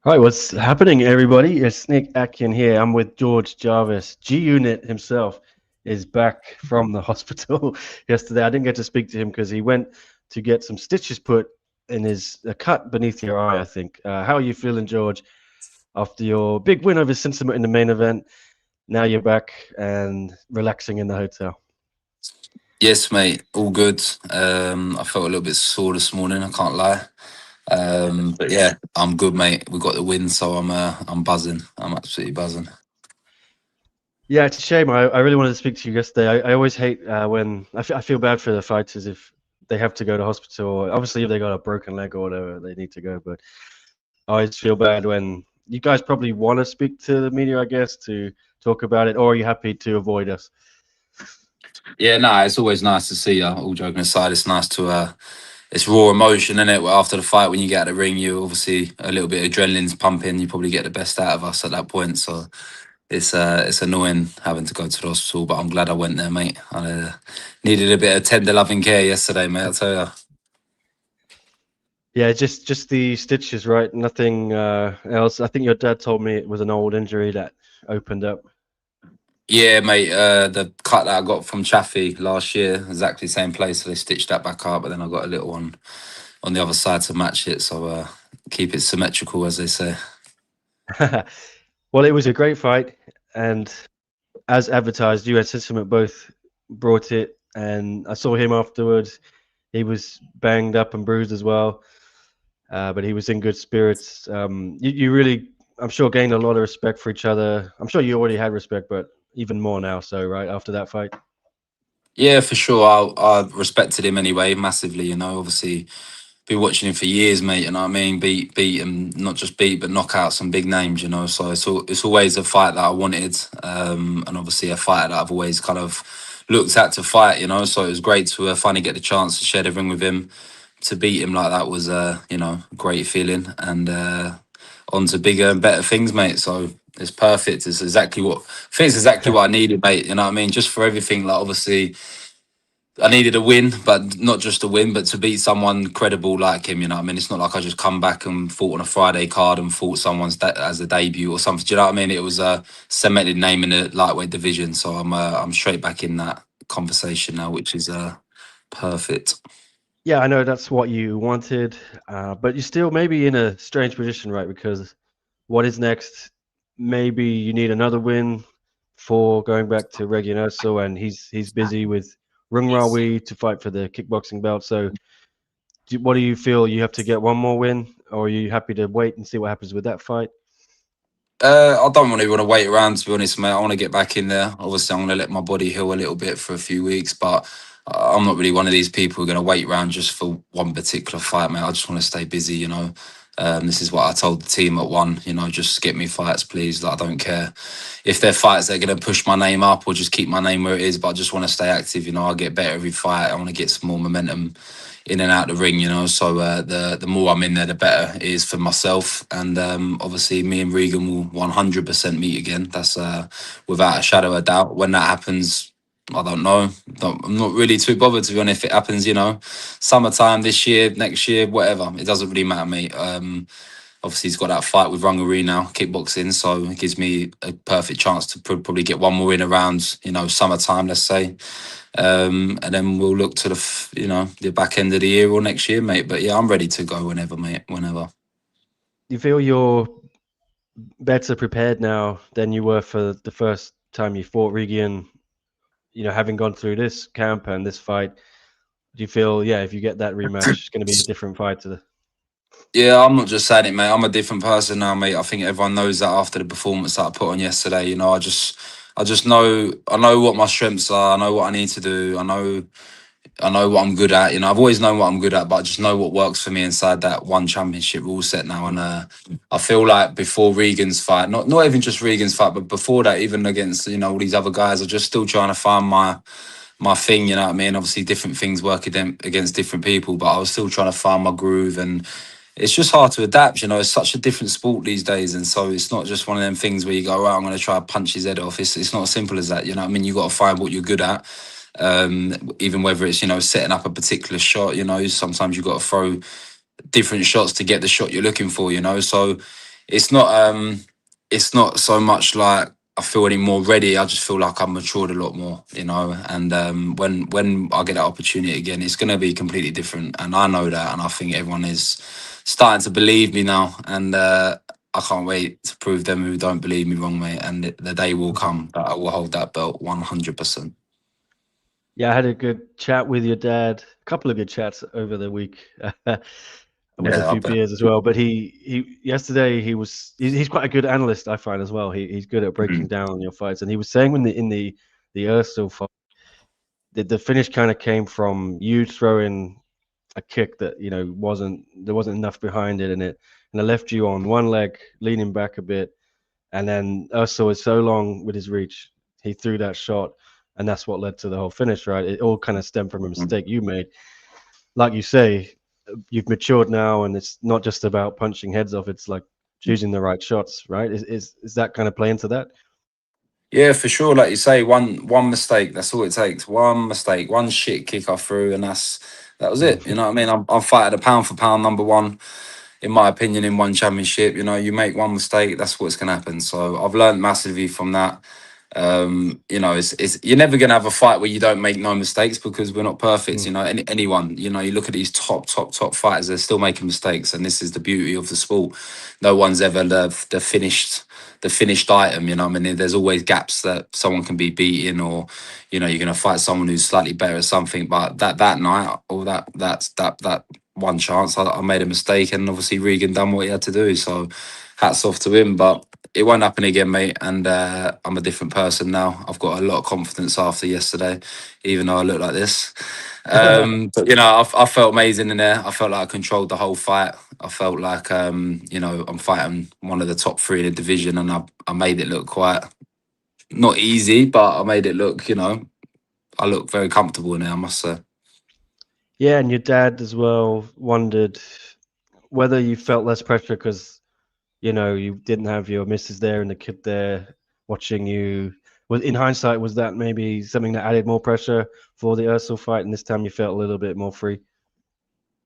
Hi, what's happening, everybody? It's Nick Atkin here. I'm with George Jarvis. G Unit himself is back from the hospital yesterday. I didn't get to speak to him because he went to get some stitches put in his a cut beneath your eye, I think. How are you feeling, George, after your big win over Sinsamut in the main event? Now you're back and relaxing in the hotel. Yes, mate, all good. I felt a little bit sore this morning. I can't lie. But yeah, I'm good, mate. We got the win, so I'm buzzing. I'm absolutely buzzing. Yeah, it's a shame. I really wanted to speak to you yesterday. I always hate when I feel bad for the fighters if they have to go to hospital. Obviously, if they got a broken leg or whatever, they need to go. But I always feel bad when you guys probably want to speak to the media, I guess, to talk about it, or are you happy to avoid us? Yeah, no, it's always nice to see you. All joking aside, it's nice to it's raw emotion, isn't it? After the fight, when you get out of the ring, you obviously a little bit of adrenaline's pumping. You probably get the best out of us at that point. So it's annoying having to go to the hospital, but I'm glad I went there, mate. I needed a bit of tender loving care yesterday, mate. I'll tell you. Yeah, just the stitches, right? Nothing else. I think your dad told me it was an old injury that opened up. Yeah, mate. The cut that I got from Chaffee last year, exactly the same place. So they stitched that back up, but then I got a little one on the other side to match it. So keep it symmetrical, as they say. Well, it was a great fight, and as advertised, you and Sinsamut both brought it, and I saw him afterwards. He was banged up and bruised as well, but he was in good spirits. You really, I'm sure, gained a lot of respect for each other. I'm sure you already had respect, but even more now. So, right after that fight. Yeah, for sure. I respected him anyway, massively. Obviously been watching him for years, mate. You know what I mean? Beat him, not just beat, but knock out some big names. So it's always a fight that I wanted, and obviously a fight that I've always kind of looked at to fight. So it was great to finally get the chance to share the ring with him. To beat him like that was a great feeling, and on to bigger and better things, mate. So it's perfect. I think it's exactly what I needed, mate. You know what I mean? Just for everything, like obviously I needed a win, but not just a win, but to beat someone credible like him. You know what I mean? It's not like I just come back and fought on a Friday card and fought as a debut or something. Do you know what I mean? It was a cemented name in the lightweight division, so I'm straight back in that conversation now, which is perfect. Yeah, I know that's what you wanted, but you're still maybe in a strange position, right? Because what is next? Maybe you need another win for going back to Regionoso, and he's busy with Rung Rawi to fight for the kickboxing belt. So, what do you feel? You have to get one more win, or are you happy to wait and see what happens with that fight? I don't really want to wait around, to be honest, mate. I want to get back in there. Obviously, I'm going to let my body heal a little bit for a few weeks, but I'm not really one of these people who are going to wait around just for one particular fight, mate. I just want to stay busy, you know. This is what I told the team at one, just get me fights, please. Like, I don't care if they're fights that are going to push my name up or just keep my name where it is, but I just want to stay active, I get better every fight. I want to get some more momentum in and out the ring, So the more I'm in there, the better it is for myself. And obviously, me and Regan will 100% meet again. That's without a shadow of doubt. When that happens, I don't know. I'm not really too bothered, to be honest. If it happens, summertime this year, next year, whatever, it doesn't really matter, mate. Obviously, he's got that fight with Rungaree now, kickboxing, so it gives me a perfect chance to probably get one more in around, summertime, let's say. And then we'll look to the back end of the year or next year, mate. But yeah, I'm ready to go whenever, mate. Whenever. You feel you're better prepared now than you were for the first time you fought Regan. Having gone through this camp and this fight, do you feel, yeah, if you get that rematch, it's going to be a different fight to the. Yeah, I'm not just saying it, mate. I'm a different person now, mate. I think everyone knows that after the performance that I put on yesterday. I just I know what my strengths are. I know what I need to do. I know what I'm good at. I've always known what I'm good at, but I just know what works for me inside that one championship rule set now. And I feel like before Regan's fight, not even just Regan's fight, but before that, even against all these other guys, I'm just still trying to find my thing. You know what I mean? Obviously, different things work against different people, but I was still trying to find my groove, and it's just hard to adapt. It's such a different sport these days, and so it's not just one of them things where you go, right, I'm going to try to punch his head off. It's not as simple as that. You know what I mean? You got to find what you're good at, even whether it's setting up a particular shot. Sometimes you got to throw different shots to get the shot you're looking for. So it's not so much like I feel any more ready. I just feel like I'm matured a lot more, you know. And when I get that opportunity again, it's gonna be completely different, and I know that, and I think everyone is starting to believe me now, and I can't wait to prove them who don't believe me wrong, mate. And the day will Mhm. come that I will hold that belt 100%. Yeah, I had a good chat with your dad. A couple of good chats over the week, with a Yeah, I few bet. beers as well. But he yesterday he's quite a good analyst, I find as well. He's good at breaking Mhm. down your fights, and he was saying when the Ursel fight, the finish kind of came from you throwing a kick that wasn't enough behind it, and it left you on one leg leaning back a bit, and then Ursel is so long with his reach, he threw that shot, and that's what led to the whole finish, right? It all kind of stemmed from a mistake you made. Like you say, you've matured now, and it's not just about punching heads off. It's like choosing the right shots, right? Is that kind of play into that? Yeah, for sure. Like you say, one mistake. That's all it takes. One mistake, one shit kick I threw, and that was it. You know what I mean? I'm fighting a pound for pound number one, in my opinion, in one championship. You know, you make one mistake, that's what's gonna happen. So I've learned massively from that. You know, it's you're never gonna have a fight where you don't make no mistakes because we're not perfect. You know, anyone. You know, you look at these top fighters, they're still making mistakes, and this is the beauty of the sport. No one's ever the finished item. You know, I mean, there's always gaps that someone can be beaten, or you know, you're gonna fight someone who's slightly better at something. But that night, or that one chance, I made a mistake, and obviously Regan done what he had to do. So hats off to him, but it won't happen again, mate. And I'm a different person now. I've got a lot of confidence after yesterday, even though I look like this. But you know, I felt amazing in there. I felt like I controlled the whole fight. I felt like you know, I'm fighting one of the top three in the division, and I made it look quite not easy, but I made it look, you know, I look very comfortable in there, I must say. Yeah, and your dad as well wondered whether you felt less pressure because you didn't have your missus there and the kid there watching you. Was in hindsight, was that maybe something that added more pressure for the Ursel fight, and this time you felt a little bit more free?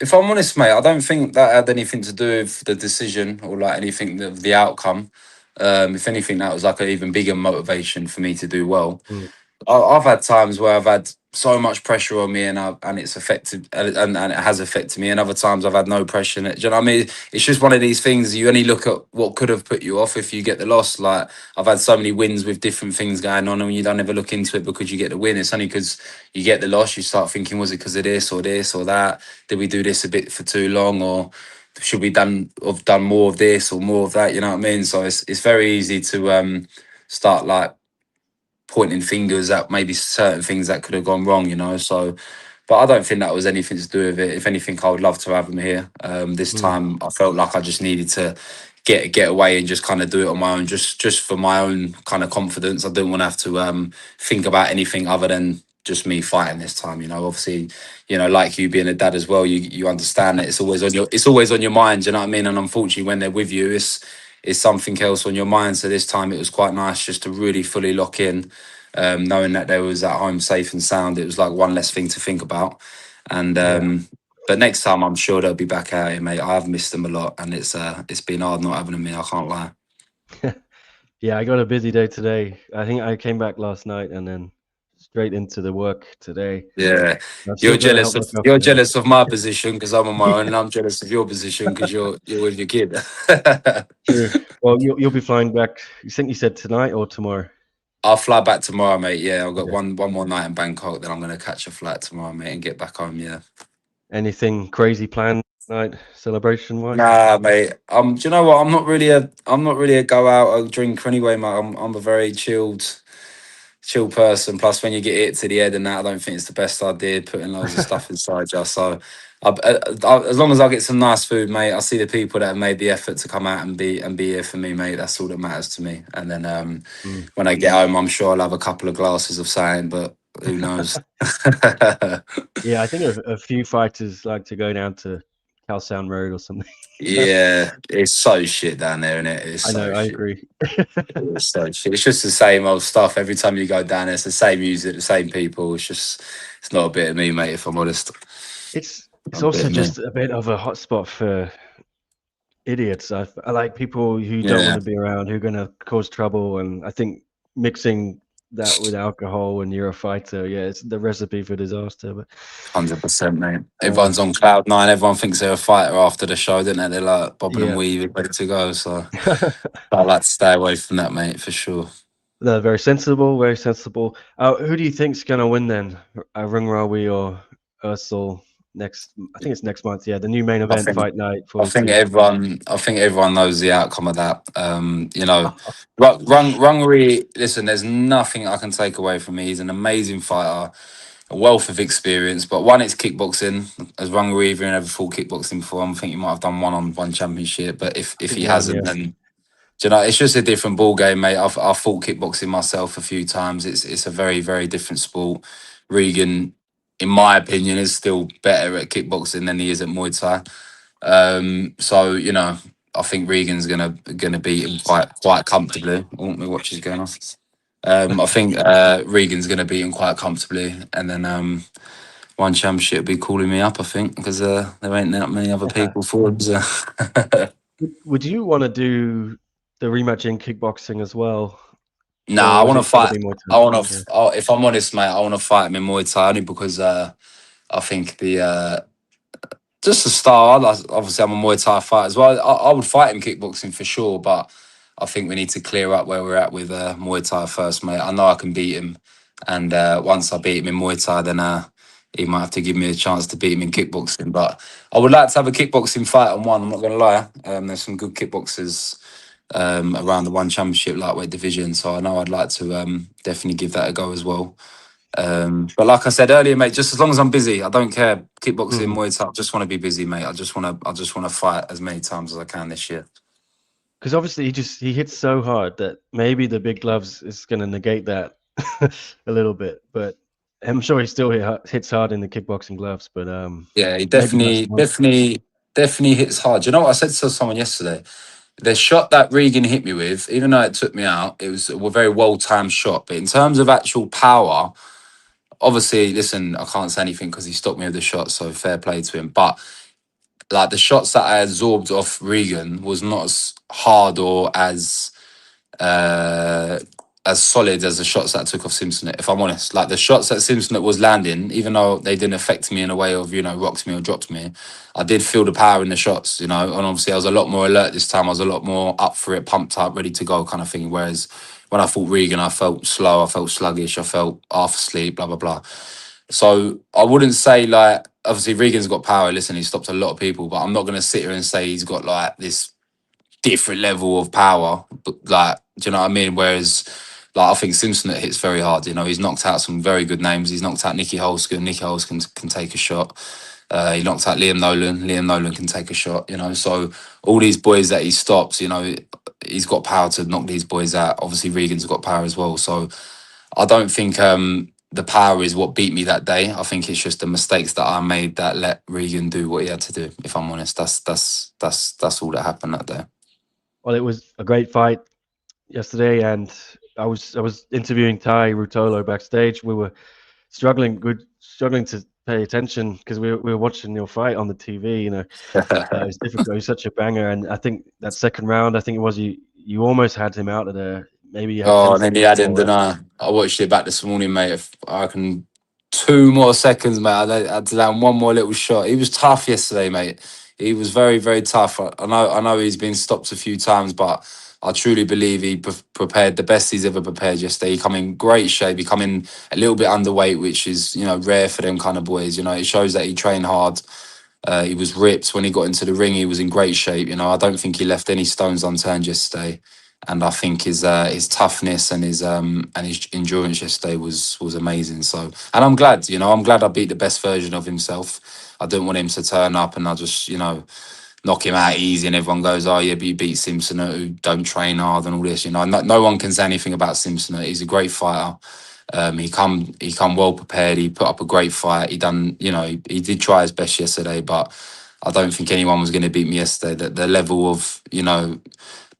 If I'm honest, mate, I don't think that had anything to do with the decision or like anything of the outcome. If anything, that was like an even bigger motivation for me to do well. Mm, I've had times where I've had so much pressure on me, and it's affected, and it has affected me. And other times I've had no pressure in it. Do you know what I mean? It's just one of these things. You only look at what could have put you off if you get the loss. Like I've had so many wins with different things going on, and you don't ever look into it because you get the win. It's only because you get the loss you start thinking, was it because of this or that? Did we do this a bit for too long, or should we done more of this or more of that? You know what I mean? So it's very easy to start like pointing fingers at maybe certain things that could have gone wrong, you know. So, but I don't think that was anything to do with it. If anything, I would love to have him here. This mm, time, I felt like I just needed to get away and just kind of do it on my own, just for my own kind of confidence. I didn't want to have to think about anything other than just me fighting this time. You know, obviously, you know, like you being a dad as well, you understand that it's always on your mind. You know what I mean? And unfortunately, when they're with you, it's something else on your mind. So this time it was quite nice just to really fully lock in, knowing that they was at home safe and sound. It was like one less thing to think about. And yeah. but next time I'm sure they'll be back out here, mate. I have missed them a lot, and it's been hard not having them here. I can't lie. Yeah, I got a busy day today. I think I came back last night and then straight into the work today. Yeah, I've still got to help look you're after her. jealous of my position because I'm on my own, and I'm jealous of your position because you're with your kid. True. Well, you'll be flying back. You think you said tonight or tomorrow? I'll fly back tomorrow, mate. Yeah, I've got Okay. one more night in Bangkok, then I'm gonna catch a flight tomorrow, mate, and get back home. Yeah. Anything crazy planned tonight, celebration wise? Nah, mate. Do you know what? I'm not really a go out or drinker anyway, mate. I'm a very chill person. Plus, when you get hit to the head and that, I don't think it's the best idea putting loads of stuff inside you. So, as long as I get some nice food, mate, I see the people that have made the effort to come out and be here for me, mate. That's all that matters to me. And then Mm. when I get home, I'm sure I'll have a couple of glasses of something, but who knows? Yeah, I think a few fighters like to go down to Cal Sound Road or something. Yeah, it's so shit down there, isn't it? It's I know, so I shit. agree. It's so shit. It's just the same old stuff. Every time you go down there, it's the same music, the same people. It's not a bit of me, mate, if I'm honest. It's Not a bit also of me. just a bit of a hotspot for idiots. I like people who don't want Yeah, to be around, who are going to cause trouble. And I think mixing that with alcohol when you're a fighter, yeah, it's the recipe for disaster. But 100%, mate. uh, Everyone's on cloud nine. Everyone thinks they're a fighter after the show, don't they? They're like bobbing and yeah. weaving, ready to go. So I like to stay away from that, mate, for sure. No, very sensible, very sensible. Who do you think's gonna win then? Ring Rawi or Ursel next? I think it's next month. Yeah, the new main I event, think Fight Night I think 42. everyone I think everyone knows the outcome of that. Rungri, listen, there's nothing I can take away from him. He's an amazing fighter, a wealth of experience. But one, it's kickboxing. As Rungri even ever fought kickboxing before, I think he might have done one-on-one championship. But if I think he one, hasn't, yeah. then do you know, it's just a different ball game, mate. I've fought kickboxing myself a few times. It's a very, very different sport. Regan, in my opinion, is still better at kickboxing than he is at Muay Thai. So I think Regan's gonna beat him quite comfortably. Oh, my watch is going off. I think Regan's gonna beat him quite comfortably, and then one championship will be calling me up. I think because there ain't that many other people for him. So. Would you want to do the rematch in kickboxing as well, Nah, I or is want to it got to fight. be more I time? want Yeah. to. If I'm honest, mate, I want to fight him in Muay Thai only because I think the just the style. Obviously, I'm a Muay Thai fighter as well. I would fight him kickboxing for sure, but I think we need to clear up where we're at with Muay Thai first, mate. I know I can beat him, and once I beat him in Muay Thai, then he might have to give me a chance to beat him in kickboxing. But I would like to have a kickboxing fight on one. I'm not going to lie. There's some good kickboxers around the one championship lightweight division, so I know I'd like to definitely give that a go as well. But like I said earlier, mate, just as long as I'm busy, I don't care. Kickboxing, Because Muay Thai, I just want to be busy, mate. I just want to fight as many times as I can this year. obviously he hits so hard that maybe the big gloves is going to negate that a little bit. But I'm sure he still hits hard in the kickboxing gloves. But Yeah, he maybe not so definitely, much. definitely, definitely hits hard. Do you know what I said to someone yesterday? The shot that Regan hit me with, even though it took me out, it was a very well timed shot. But in terms of actual power, obviously, listen, I can't say anything because he stopped me with the shot, so fair play to him. But like the shots that I absorbed off Regan was not as hard or uh, as solid as the shots that I took off Simpson. If I'm honest, like the shots that Simpson was landing, even though they didn't affect me in a way of rocked me or dropped me, I did feel the power in the shots. And obviously I was a lot more alert this time. I was a lot more up for it, pumped up, ready to go, kind of thing. Whereas when I fought Regan, I felt slow, I felt sluggish, I felt half asleep, blah blah blah. So I wouldn't say like obviously Regan's got power. Listen, he stopped a lot of people, but I'm not going to sit here and say he's got like this different level of power. But like, do you know what I mean? Whereas, like, I think Simpson hits very hard. He's knocked out some very good names. He's knocked out Nicky Holskin. Nicky Holskin can take a shot. He knocked out Liam Nolan. Liam Nolan can take a shot. So all these boys that he stops, he's got power to knock these boys out. Obviously, Regan's got power as well. So I don't think the power is what beat me that day. I think it's just the mistakes that I made that let Regan do what he had to do. If I'm honest, that's all that happened that day. Well, it was a great fight yesterday, and I was interviewing Ty Rutolo backstage. We were struggling to pay attention because we were watching your fight on the TV. It's difficult. He's such a banger, and I think that second round, I think it was you almost had him out of there. Maybe you had Oh, 10 and then he seconds had him, more didn't left. I watched it back this morning, mate. If I can, 2 more seconds, mate. I had to land one more little shot. He was tough yesterday, mate. He was very, very tough. I know he's been stopped a few times, but I truly believe he prepared the best he's ever prepared yesterday. He come in great shape. He come in a little bit underweight, which is rare for them kind of boys. It shows that he trained hard. He was ripped when he got into the ring. He was in great shape. I don't think he left any stones unturned yesterday, and I think his toughness and his endurance yesterday was amazing. So, and I'm glad. I'm glad I beat the best version of himself. I didn't want him to turn up and I just knock him out easy, and everyone goes, "Oh yeah, but you beat Simpson who don't train hard and all this." No one can say anything about Simpson. He's a great fighter. He come well prepared. He put up a great fight. He did try his best yesterday, but I don't think anyone was going to beat me yesterday. The level of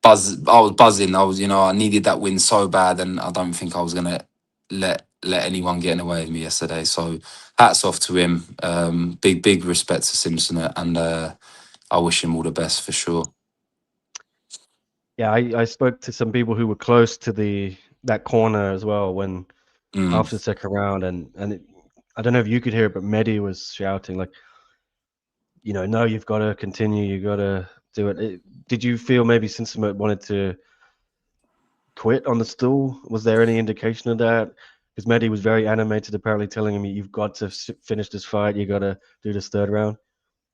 buzz, I was buzzing. I needed that win so bad, and I don't think I was going to let anyone get in the way of me yesterday. So hats off to him. Big respect to Simpson, and I wish him all the best for sure. Yeah, I spoke to some people who were close to the that corner as well when Mm. after the second round, I don't know if you could hear it, but Mehdi was shouting like, no, you've got to continue, you got to do it. Did you feel maybe Sinsamut wanted to quit on the stool? Was there any indication of that? Because Mehdi was very animated, apparently telling him, "You've got to finish this fight. You got to do this third round."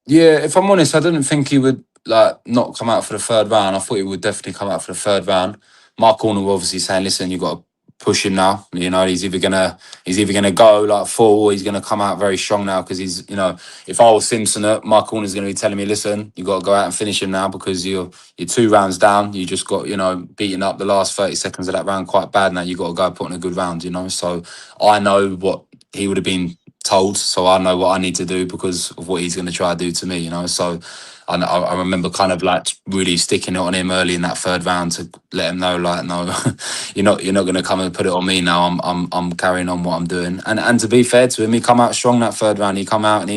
Yeah, if I'm honest, I didn't think he would like not come out for the third round. I thought he would definitely come out for the third round. Mark Corner were obviously saying, "Listen, you got to push him now. You know, he's either gonna go like full, or he's gonna come out very strong now because if I was Simpson, Mark Corner's gonna be telling me, listen, you got to go out and finish him now because you're 2 rounds down. You just got beating up the last 30 seconds of that round quite bad. Now you got to go put in a good round. So I know what he would have been told, so I know what I need to do because of what he's going to try to do to me. So I remember kind of like really sticking it on him early in that third round to let him know, like, no, you're not going to come and put it on me now. I'm carrying on what I'm doing. And to be fair to him, he come out strong that third round. He come out and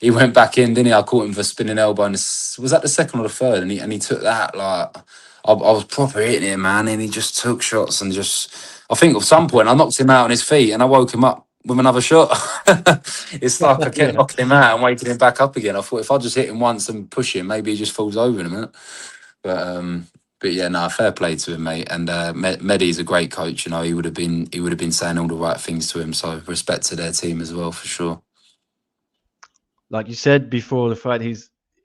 he went back in, didn't he? I caught him for spinning elbow, and was that the second or the third? And he took that like. I was proper hitting him, man, and he just took shots and just. I think at some point I knocked him out on his feet and I woke him up with another shot. It's like I kept Yeah. knocking him out and waking him back up again. I thought if I just hit him once and push him, maybe he just falls over in a minute. But yeah, no, fair play to him, mate. And Mehdi's a great coach. He would have been saying all the right things to him. So respect to their team as well, for sure. Like you said before the fight, he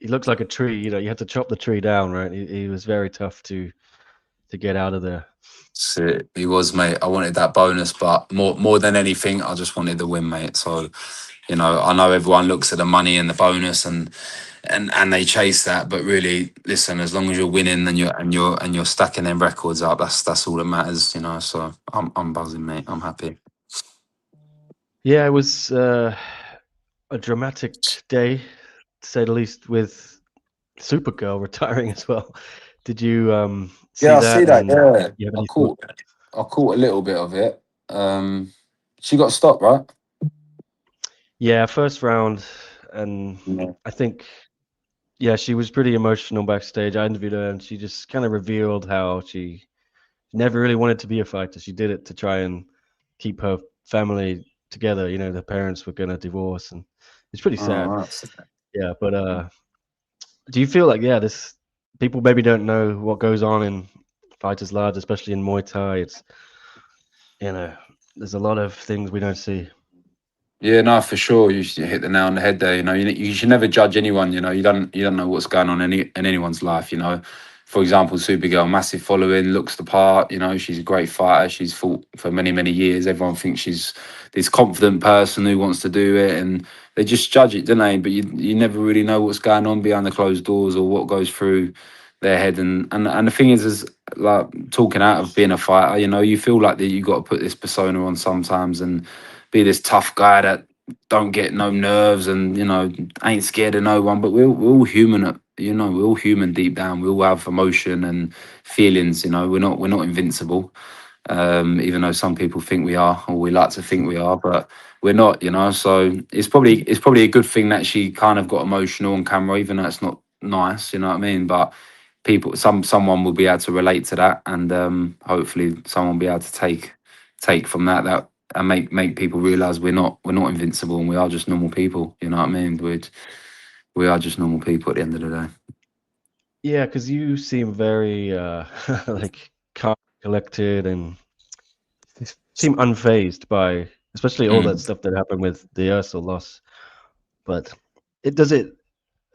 looks like a tree. You had to chop the tree down, right? He was very tough to get out of there. So he was, mate. I wanted that bonus, but more than anything, I just wanted the win, mate. So I know everyone looks at the money and the bonus and they chase that, but really, listen, as long as you're winning and you're stacking them records up, that's all that matters. So I'm buzzing, mate. I'm happy. Yeah, it was a dramatic day, to say the least, with Supergirl retiring as well. Did you see Yeah, I see that? that. And Yeah, you have I any thoughts? caught I caught a little bit of it. Um, she got stopped, right? Yeah, first round, and Yeah. I think yeah, she was pretty emotional backstage. I interviewed her, and she just kind of revealed how she never really wanted to be a fighter. She did it to try and keep her family together. The parents were gonna divorce, and it's pretty Oh, sad. right. Yeah, but do you feel like this people maybe don't know what goes on in fighters' lives, especially in Muay Thai? It's you know, there's a lot of things we don't see. Yeah, no, for sure. You hit the nail on the head there. You should never judge anyone. You don't know what's going on in anyone's life. For example, Supergirl, massive following, looks the part. She's a great fighter. She's fought for many, many years. Everyone thinks she's this confident person who wants to do it, and they just judge it, don't they? But you never really know what's going on behind the closed doors or what goes through their head. And the thing is like talking out of being a fighter. You feel like that you got to put this persona on sometimes and be this tough guy that don't get no nerves and ain't scared of no one. But we're all human. We're all human deep down. We all have emotion and feelings. We're not invincible. Even though some people think we are, or we like to think we are, but we're not. So it's probably a good thing that she kind of got emotional on camera, even though it's not nice. You know what I mean? But someone will be able to relate to that, and hopefully someone will be able to take from that and make people realize we're not invincible and we are just normal people. You know what I mean? We are just normal people at the end of the day. Yeah, because you seem very like calm, collected, and seem unfazed by especially all that Mm. stuff that happened with the Ursul loss. But it does it.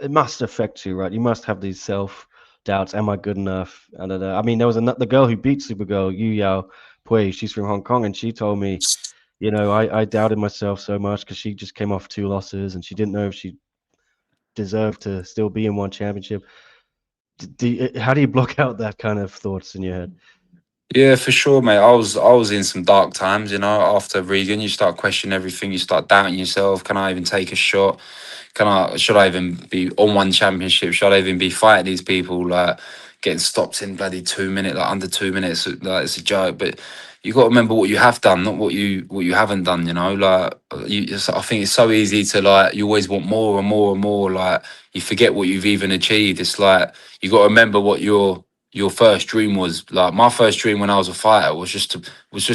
It must affect you, right? You must have these self doubts. Am I good enough? I mean, there was the girl who beat Supergirl, Yu Yao Pui. She's from Hong Kong, and she told me, I doubted myself so much because she just came off 2 losses, and she didn't know if she deserved to still be in one championship. How do you block out that kind of thoughts in your head? Yeah, for sure, mate. I was in some dark times, after Regan. You start questioning everything, you start doubting yourself. Can I even take a shot? Should I even be on one championship? Should I even be fighting these people? Like getting stopped in bloody 2 minutes, like under 2 minutes, like it's a joke. But you got to remember what you have done, not what you haven't done. I think it's so easy to like you always want more and more and more. Like you forget what you've even achieved. It's like you got to remember what your first dream was. Like my first dream when I was a fighter was just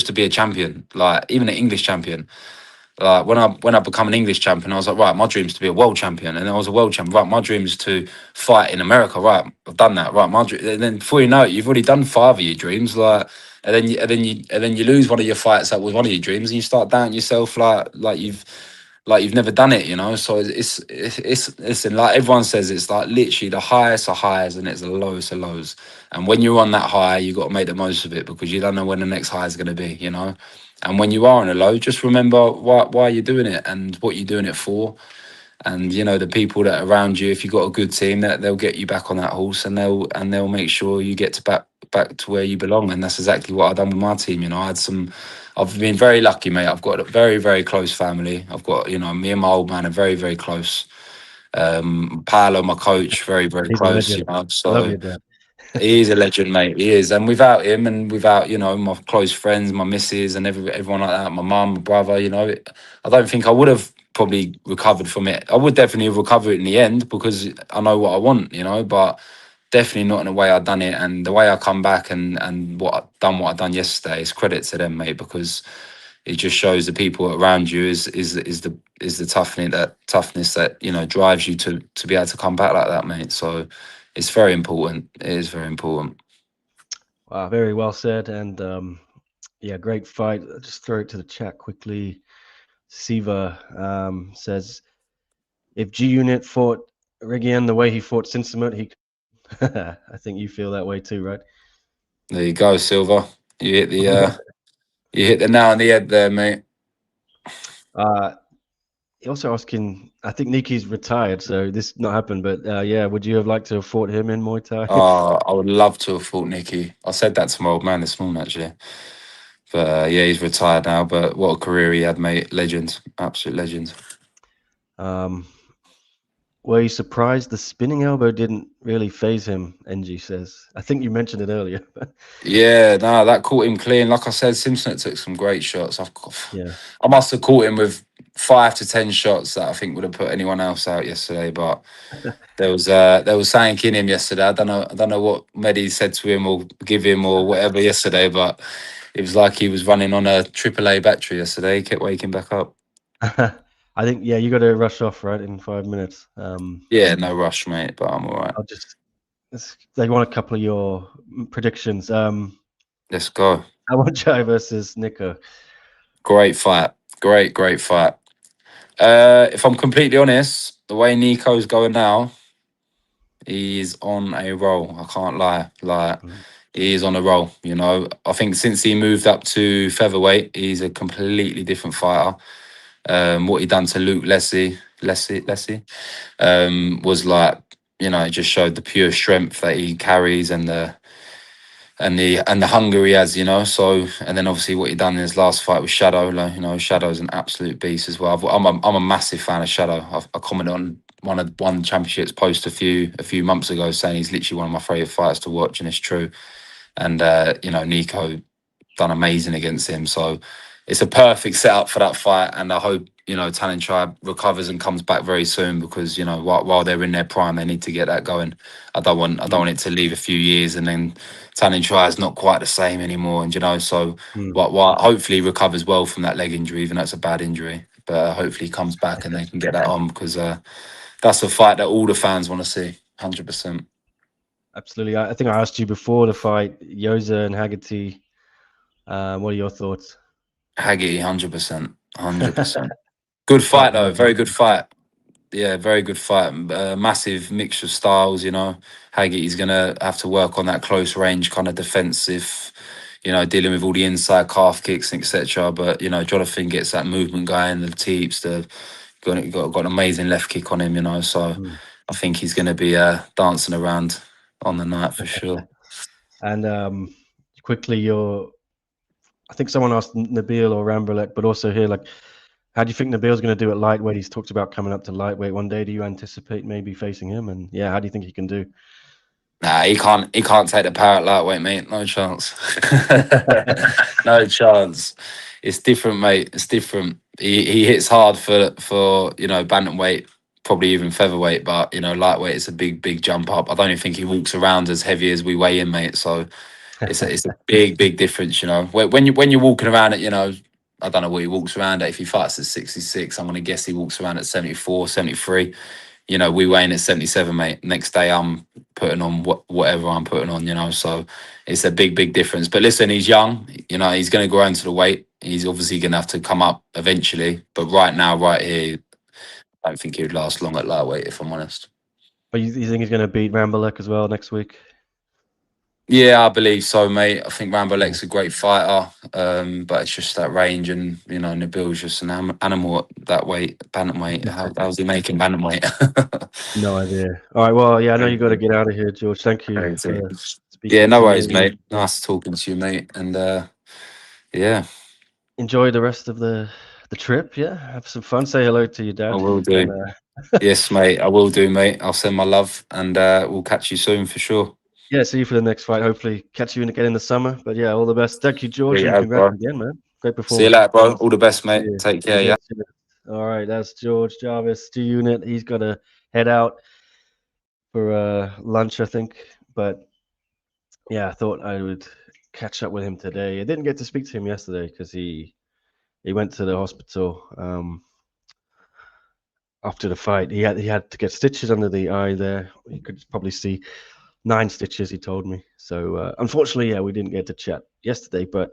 to be a champion, like even an English champion. Like when I become an English champion, I was like, right, my dream is to be a world champion, and I was a world champion. Right, my dream is to fight in America. Right, I've done that. Right, my dream, and then before you know it, you've already done five of your dreams. Like, and then you lose one of your fights that was one of your dreams, and you start doubting yourself, like you've never done it, you know. So it's listen, like everyone says, it's like literally the highest of highs and it's the lowest of lows. And when you're on that high, you got to make the most of it because you don't know when the next high is going to be, you know. And when you are on a low, just remember why you're doing it and what you're doing it for. And you know the people that are around you. If you've got a good team, that they'll get you back on that horse, and they'll make sure you get to back to where you belong. And that's exactly what I've done with my team. You know, I've been very lucky, mate. I've got a very very close family. I've got me and my old man are very very close. Paolo, my coach, very very He's a close. You legend. know, Love so your dad. he is a legend, mate. He is, and without him, and without my close friends, my missus, and everyone like that, my mum, my brother, I don't think I would have probably recovered from it. I would definitely have recovered in the end because I know what I want, but definitely not in the way I done it and the way I come back and what I done yesterday is credit to them, mate, because it just shows the people around you is the toughness that drives you to be able to come back like that, mate. So it's very important. It is very important. Wow, very well said. And yeah, great fight. I'll just throw it to the chat quickly. Siva says, if G Unit fought Regian the way he fought Sinsamut, he I think you feel that way too, right? There you go, Silver. You hit the you hit the nail on the head there, mate. uh, also asking, I think Niki's retired, so this not happened. But yeah, would you have liked to have fought him in Muay Thai? I would love to have fought Nicky. I said that to my old man this morning, actually. But yeah, he's retired now. But what a career he had, mate. Legend. Absolute legend. um, were you surprised the spinning elbow didn't really phase him? NG says. I think you mentioned it earlier. Yeah, no, that caught him clean. Like I said, Simpson took some great shots. Yeah. I must have caught him with 5 to 10 shots that I think would have put anyone else out yesterday. But there was something in him yesterday. I don't know what Mehdi said to him or give him or whatever yesterday, but it was like he was running on a AAA battery yesterday. He kept waking back up. I think yeah, you got to rush off right in 5 minutes. Yeah, no rush, mate, but I'm all right. I'll just they want a couple of your predictions. Let's go. Awajai versus Nico. Great fight. Great fight. If I'm completely honest, the way Nico's going now, he's on a roll. I can't lie. Like Mhm. he is on a roll. I think since he moved up to featherweight, he's a completely different fighter. What he done to Luke Leslie, was like, it just showed the pure strength that he carries and the hunger he has, So, and then obviously what he done in his last fight with Shadow, like, Shadow's an absolute beast as well. I'm a massive fan of Shadow. I commented on one championships post a few months ago saying he's literally one of my favorite fighters to watch, and it's true. And Nico done amazing against him. So it's a perfect setup for that fight. And I hope, Talent Tribe recovers and comes back very soon because, while they're in their prime, they need to get that going. I don't want it to leave a few years and then Talent Tribe is not quite the same anymore. And, so Mm. while hopefully he recovers well from that leg injury, even though it's a bad injury, but hopefully he comes back and they can get that on because that's a fight that all the fans want to see. 100%. Absolutely. I think I asked you before the fight, Yoza and Haggerty. What are your thoughts? Haggy, 100%. 100%. Good Fight fight though, night. very good fight. Yeah, very good fight. Massive mixture of styles, Haggett gonna have to work on that close range kind of defensive, dealing with all the inside calf kicks, etc. But Jonathan gets that movement going, the teeps, got an amazing left kick on him, So Mm. I think he's gonna be dancing around on the night for sure. And quickly, I think someone asked Nabil or Rambrelek, but also here, like, how do you think Nabil's going to do at lightweight? He's talked about coming up to lightweight one day. Do you anticipate maybe facing him? And yeah, how do you think he can do? Nah, he can't. He can't take the power at lightweight, mate. No chance. No chance. It's different, mate. It's different. He hits hard for bantamweight, probably even featherweight, but you know, lightweight is a big jump up. I don't even think he walks around as heavy as we weigh in, mate. So it's a big difference, you know. When you're walking around at, you know, I don't know what he walks around at. If he fights at 66, I'm gonna guess he walks around at 74, 73. You know, we weighing at 77, mate. Next day I'm putting on whatever I'm putting on, you know. So it's a big difference. But listen, he's young, you know, he's gonna grow into the weight. He's obviously gonna have to come up eventually. But right now, right here, I don't think he would last long at lightweight, if I'm honest. But you think he's going to beat Rambalek as well next week? Yeah, I believe so, mate. I think Rambo Yeah. Lek's a great fighter, but it's just that range, and you know, Nabil's just an animal at that weight, bantamweight. How's he making bantamweight? No idea. All right. Well, yeah, I know you got to Crazy. get out of here, George. Thank you Crazy. for Yeah, speaking no to worries, me. mate. Nice talking to you, mate. And yeah, Enjoy the rest of the trip. Yeah, have some fun. Say hello to your I dad. will And do. Yes, mate, I will do, mate. I'll send my love, and we'll catch you soon for sure. yeah, see you for the next fight. Hopefully, catch you again in the summer. But yeah, all the best. Thank you, George, Yeah, and congrats bro. again, man. Great See you performance. later, bro. All the best, mate. Yeah, Take care. Yeah. cheers, cheers. All right, that's George Jarvis, G Unit. He's got to head out for lunch, I think. But yeah, I thought I would catch up with him today. I didn't get to speak to him yesterday because he went to the hospital after the fight. He had to get stitches under the eye there. You could probably see 9 stitches. He told me. So unfortunately, yeah, we didn't get to chat yesterday, but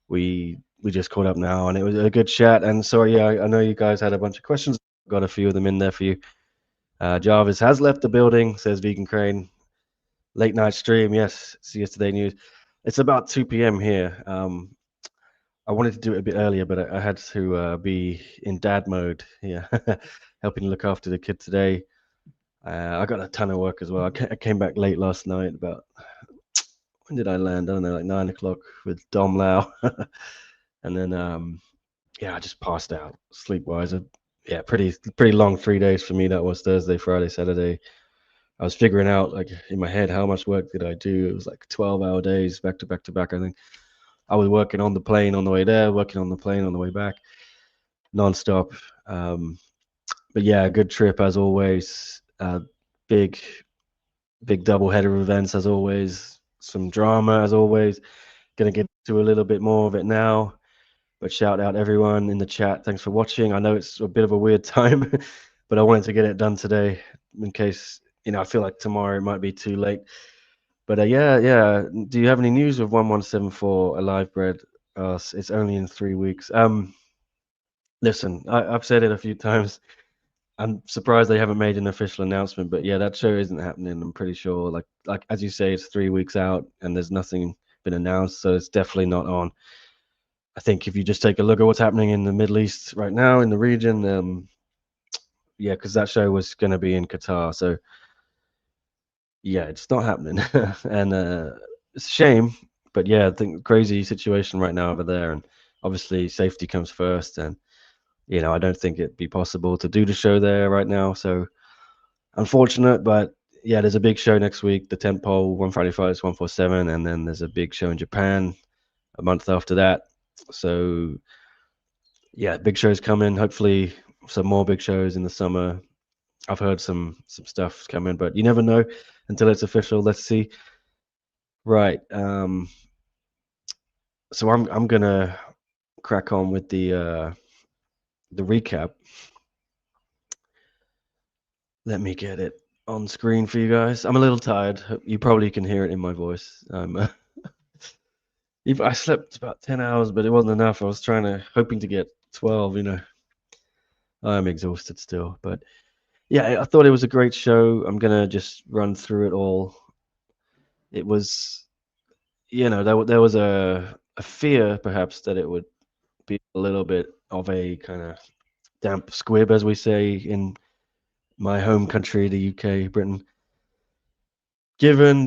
we just caught up now, and it was a good chat. And sorry, yeah, I know you guys had a bunch of questions. Got a few of them in there for you. Jarvis has left the building, says Vegan Crane. Late night stream, yes. See yesterday news. It's about 2 p.m. here. I wanted to do it a bit earlier, but I had to be in dad mode. Yeah, helping look after the kid today. I got a ton of work as well. I came back late last night. About when did I land? I don't know, like 9 o'clock with Dom Lau, and then yeah, I just passed out sleep wise. Yeah, pretty long 3 days for me. That was Thursday, Friday, Saturday. I was figuring out like in my head how much work did I do. It was like 12-hour days back to back to back. I think I was working on the plane on the way there, working on the plane on the way back, nonstop. Um, but yeah, good trip as always. Big big double header of events as always. Some drama as always. Gonna get to a little bit more of it now. But shout out everyone in the chat. Thanks for watching. I know it's a bit of a weird time, but I wanted to get it done today in case, I feel like tomorrow it might be too late. But yeah. Do you have any news of 1174 Alive Bread? It's only in 3 weeks. Listen, I've said it a few times. I'm surprised they haven't made an official announcement, but yeah, that show isn't happening. I'm pretty sure. Like as you say, it's 3 weeks out and there's nothing been announced, so it's definitely not on. I think if you just take a look at what's happening in the Middle East right now in the region, yeah, because that show was going to be in Qatar, so yeah, it's not happening, and it's a shame. But yeah, I think crazy situation right now over there, and obviously safety comes first, and I don't think it'd be possible to do the show there right now. So unfortunate, but yeah, there's a big show next week, the tentpole 135, 147, and then there's a big show in Japan a month after that. So yeah, big shows coming. Hopefully, some more big shows in the summer. I've heard some stuff coming, but you never know until it's official. Let's see. Right. So I'm gonna crack on with the recap. Let me get it on screen for you guys. I'm a little tired. You probably can hear it in my voice. I slept about 10 hours, but it wasn't enough. I was hoping to get 12. I'm exhausted still, but yeah, I thought it was a great show. I'm gonna just run through it all. It was, there was a fear perhaps that it would be a little bit of a kind of damp squib, as we say in my home country, the UK, Britain. Given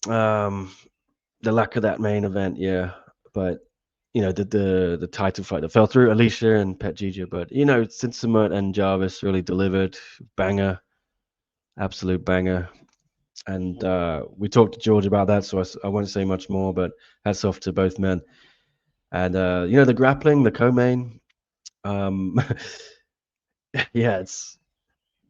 um the lack of that main event, yeah, but the title fight that fell through, Alicia and Pet Gigi, but Sinsamut and Jarvis really delivered, banger, absolute banger. And we talked to George about that, so I won't say much more. But hats off to both men. And the grappling, the co-main, um, yeah,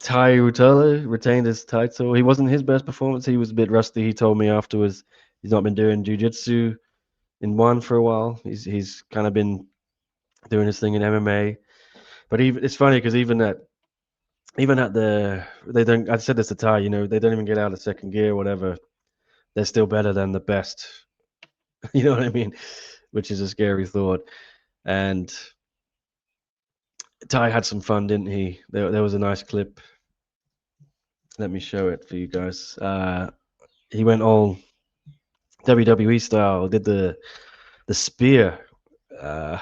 Tai Rutolo retained his title. He wasn't his best performance. He was a bit rusty. He told me afterwards he's not been doing jiu-jitsu in one for a while. He's kind of been doing his thing in MMA. But even it's funny because even at they don't. I said this to Ty. They don't even get out of second gear or whatever. They're still better than the best. You know what I mean? Which is a scary thought. And Ty had some fun, didn't he? There was a nice clip. Let me show it for you guys. He went all WWE style. Did the spear. Uh,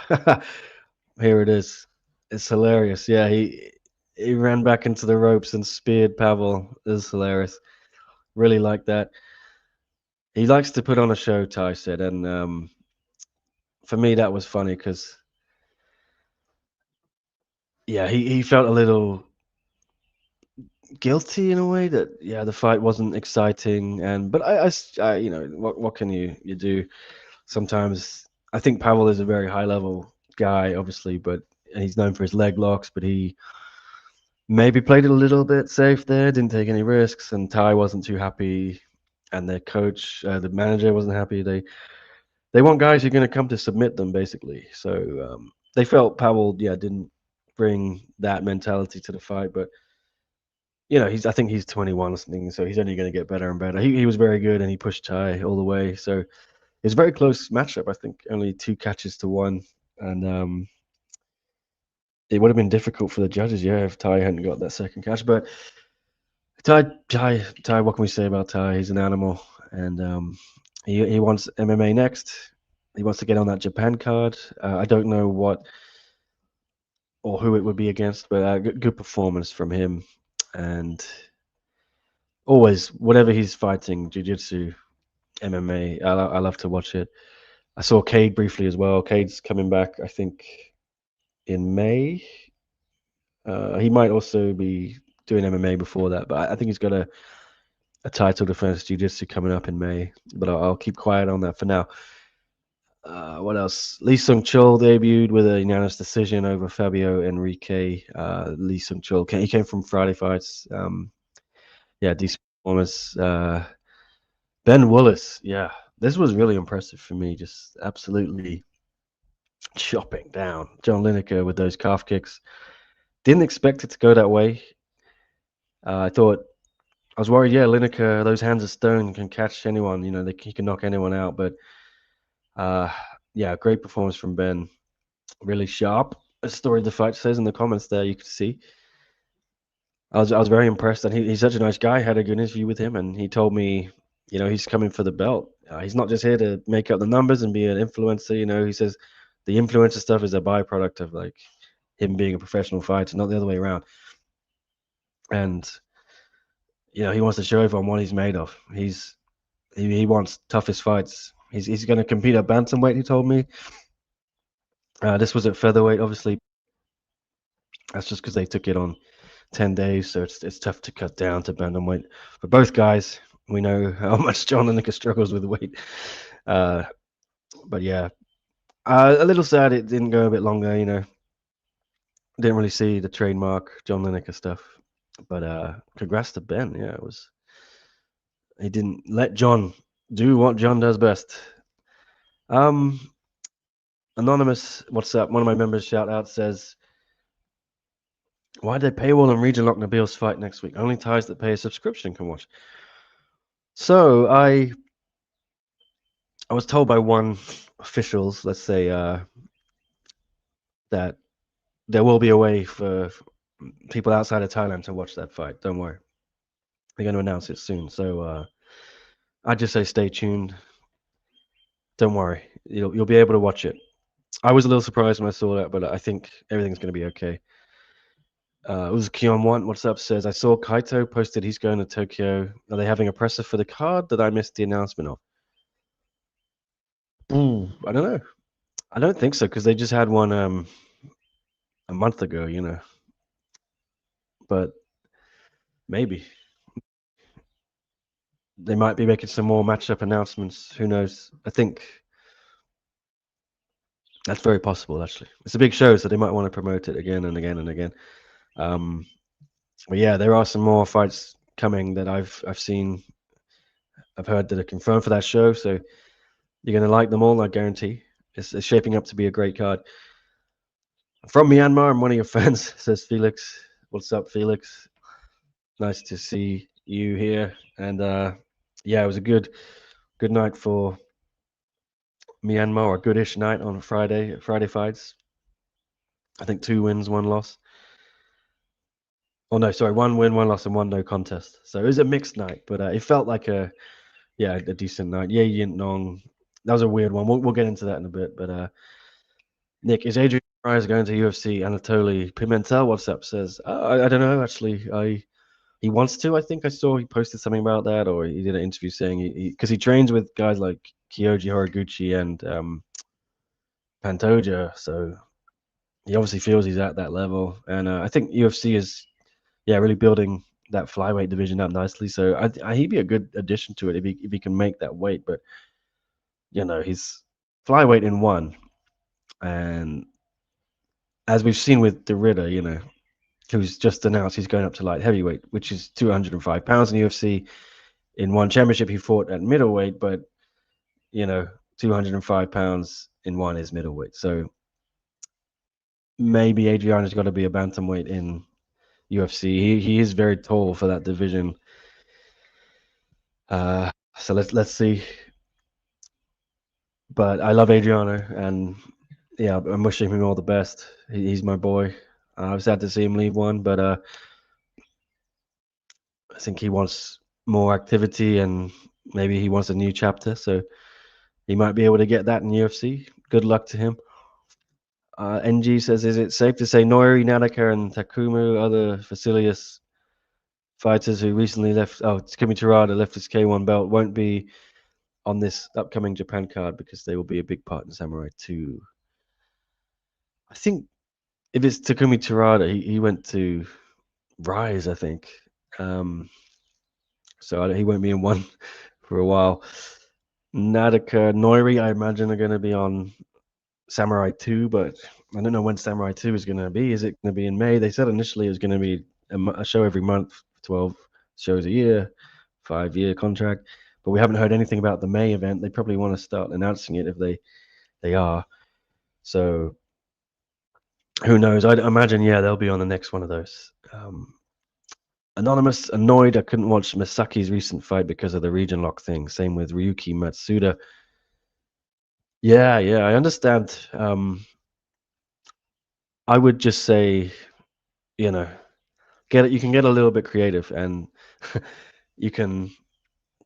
Here it is. It's hilarious. Yeah, he ran back into the ropes and speared Pavel. It was hilarious. Really like that. He likes to put on a show, Ty said, and for me that was funny because yeah, he felt a little guilty in a way that yeah the fight wasn't exciting but I what can you do sometimes. I think Pavel is a very high level guy obviously, but and he's known for his leg locks, but he maybe played it a little bit safe there, didn't take any risks, and Ty wasn't too happy, and their coach, the manager, wasn't happy. They want guys who are going to come to submit them, basically. So they felt Powell, yeah, didn't bring that mentality to the fight, but I think he's 21 or something, so he's only going to get better and better. He was very good, and he pushed Ty all the way. So it was a very close matchup. I think only 2 catches to 1, and it would have been difficult for the judges, yeah, if Ty hadn't got that second catch. But Ty, what can we say about Ty? He's an animal, and he wants MMA next. He wants to get on that Japan card. I don't know what or who it would be against, but good performance from him. And always, whatever he's fighting, jiu-jitsu, MMA, I love to watch it. I saw Cade briefly as well. Cade's coming back, I think, in May. He might also be doing MMA before that, but I think he's got a title defense jiu-jitsu coming up in May. But I'll keep quiet on that for now. What else? Lee Sung Chul debuted with a unanimous decision over Fabio Enrique. Lee Sung Chul, he came from Friday Fights. Yeah, decent performance. Ben Willis, yeah, this was really impressive for me. Just absolutely chopping down John Lineker with those calf kicks. Didn't expect it to go that way. I was worried. Yeah, Lineker, those hands of stone, can catch anyone. He can knock anyone out. But yeah, great performance from Ben. Really sharp. As Story of the Fight says in the comments there, you could see. I was very impressed, and he's such a nice guy. I had a good interview with him, and he told me, he's coming for the belt. He's not just here to make up the numbers and be an influencer. He says the influencer stuff is a byproduct of like him being a professional fighter, not the other way around. And he wants to show everyone what he's made of. He wants toughest fights. He's going to compete at bantamweight. He told me. This was at featherweight, obviously. That's just because they took it on 10 days, so it's tough to cut down to bantamweight. But both guys, we know how much John Lineker struggles with weight. But yeah, a little sad it didn't go a bit longer. Didn't really see the trademark John Lineker stuff. But congrats to Ben. Yeah, he didn't let John do what John does best. Anonymous, what's up? One of my members shout out says, why did they paywall and region lock Nabil's fight next week? Only ties that pay a subscription can watch. So I was told by one officials, let's say, that there will be a way for people outside of Thailand to watch that fight. Don't worry. They're going to announce it soon. So I just say stay tuned. Don't worry. You'll be able to watch it. I was a little surprised when I saw that, but I think everything's going to be okay. It was Kion1. What's up? Says, I saw Kaito posted he's going to Tokyo. Are they having a presser for the card that I missed the announcement of? I don't know. I don't think so, because they just had one a month ago, But maybe they might be making some more matchup announcements. Who knows? I think that's very possible, actually. It's a big show, so they might want to promote it again and again and again. But yeah, there are some more fights coming that I've seen, I've heard that are confirmed for that show. So you're gonna like them all, I guarantee. It's shaping up to be a great card. From Myanmar, I'm one of your fans, says Felix. What's up, Felix? Nice to see you here. And yeah, it was a good night for Myanmar, or a goodish night on Friday fights. I think 2 wins, 1 loss. Oh no, sorry, 1 win, 1 loss, and 1 no contest. So it was a mixed night, but it felt like a decent night. Yeah, Yin Nong. That was a weird one. We'll get into that in a bit. But Nick, is Adrian Moraes going to UFC? Anatoly Pimentel, what's up? Says I don't know actually. He wants to. I think I saw he posted something about that, or he did an interview saying because he trains with guys like Kyoji Horiguchi and Pantoja, so he obviously feels he's at that level. And I think UFC is really building that flyweight division up nicely. So he'd be a good addition to it if he can make that weight. But he's flyweight in one, and as we've seen with Derrida, who's just announced he's going up to light heavyweight, which is 205 pounds in UFC. In one championship, he fought at middleweight, but 205 pounds in one is middleweight. So maybe Adriano's got to be a bantamweight in UFC. He is very tall for that division. So let's see. But I love Adriano, and yeah, I'm wishing him all the best. He's my boy. I was sad to see him leave one, but I think he wants more activity and maybe he wants a new chapter. So he might be able to get that in UFC. Good luck to him. NG says, is it safe to say Noiri, Nadaka, and Takumu, other Facilius fighters who recently left, Takumi Terada left his K1 belt, won't be on this upcoming Japan card because they will be a big part in Samurai 2? I think if it's Takumi Terada, he went to Rise, I think. So he won't be in one for a while. Nadaka, Noiri, I imagine, are going to be on Samurai 2, but I don't know when Samurai 2 is going to be. Is it going to be in May? They said initially it was going to be a show every month, 12 shows a year, 5-year contract, but we haven't heard anything about the May event. They probably want to start announcing it if they are. So who knows? I'd imagine, they'll be on the next one of those. Anonymous, annoyed I couldn't watch Misaki's recent fight because of the region lock thing. Same with Ryuki Matsuda. Yeah, I understand. I would just say, get it. You can get a little bit creative, and you can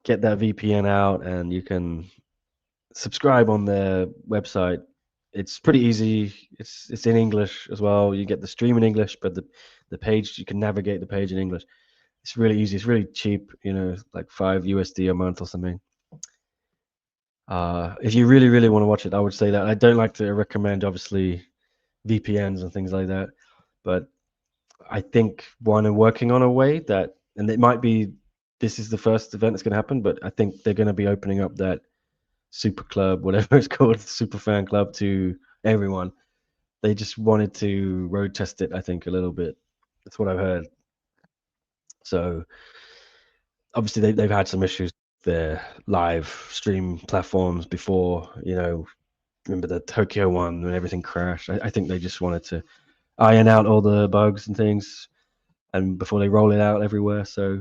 get that VPN out, and you can subscribe on their website. It's pretty easy. It's in English as well. You get the stream in English, but the page, you can navigate the page in English. It's really easy. It's really cheap. Like $5 a month or something. If you really, really want to watch it, I would say that. I don't like to recommend, obviously, VPNs and things like that, but I think one are working on a way that, and it might be this is the first event that's going to happen, but I think they're going to be opening up that super club, whatever it's called, super fan club, to everyone. They just wanted to road test it, I think, a little bit. That's what I've heard. So obviously they've had some issues with their live stream platforms before. Remember the Tokyo one when everything crashed? I think they just wanted to iron out all the bugs and things, and before they roll it out everywhere. So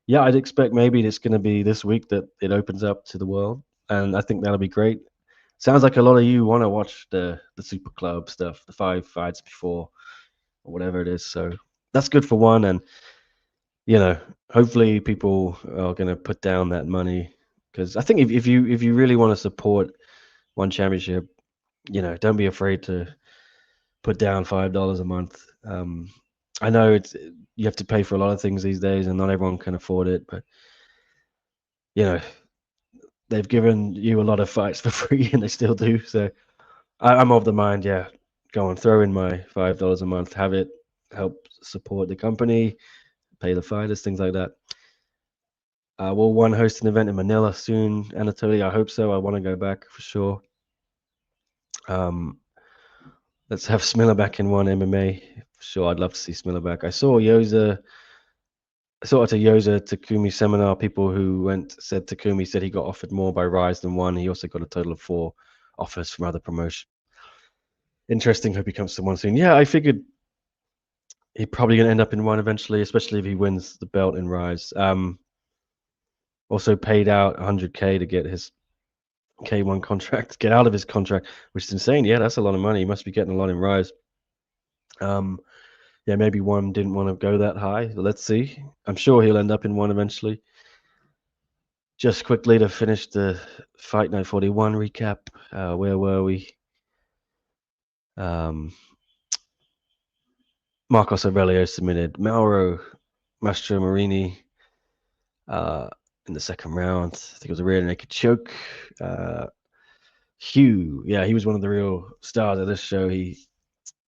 yeah, I'd expect maybe it's going to be this week that it opens up to the world, and I think that'll be great. Sounds like a lot of you want to watch the Super Club stuff, the 5 fights before, or whatever it is. So that's good for one, and hopefully people are going to put down that money, because I think if you really want to support one championship, don't be afraid to put down $5 a month. I know you have to pay for a lot of things these days, and not everyone can afford it, but they've given you a lot of fights for free, and they still do. So I'm of the mind, go on, throw in my $5 a month, have it help support the company, pay the fighters, things like that. Will one host an event in Manila soon, Anatoly? I hope so. I want to go back for sure. Let's have Smiller back in one MMA. For sure, I'd love to see Smiller back. I saw Yoza sort of to Yosa Takumi seminar, people who went said Takumi said he got offered more by Rise than one. He also got a total of 4 offers from other promotions. Interesting. Hope he comes to one soon. Yeah, I figured he's probably going to end up in one eventually, especially if he wins the belt in Rise. Also paid out 100K to get his K1 contract, get out of his contract, which is insane. Yeah, that's a lot of money. He must be getting a lot in Rise. Yeah, maybe one didn't want to go that high. Let's see. I'm sure he'll end up in one eventually. Just quickly to finish the Fight Night 41 recap. Where were we? Marcos Aurelio submitted Mauro Mastro Marini in the second round. I think it was a rear naked choke. Hugh, yeah, he was one of the real stars of this show. He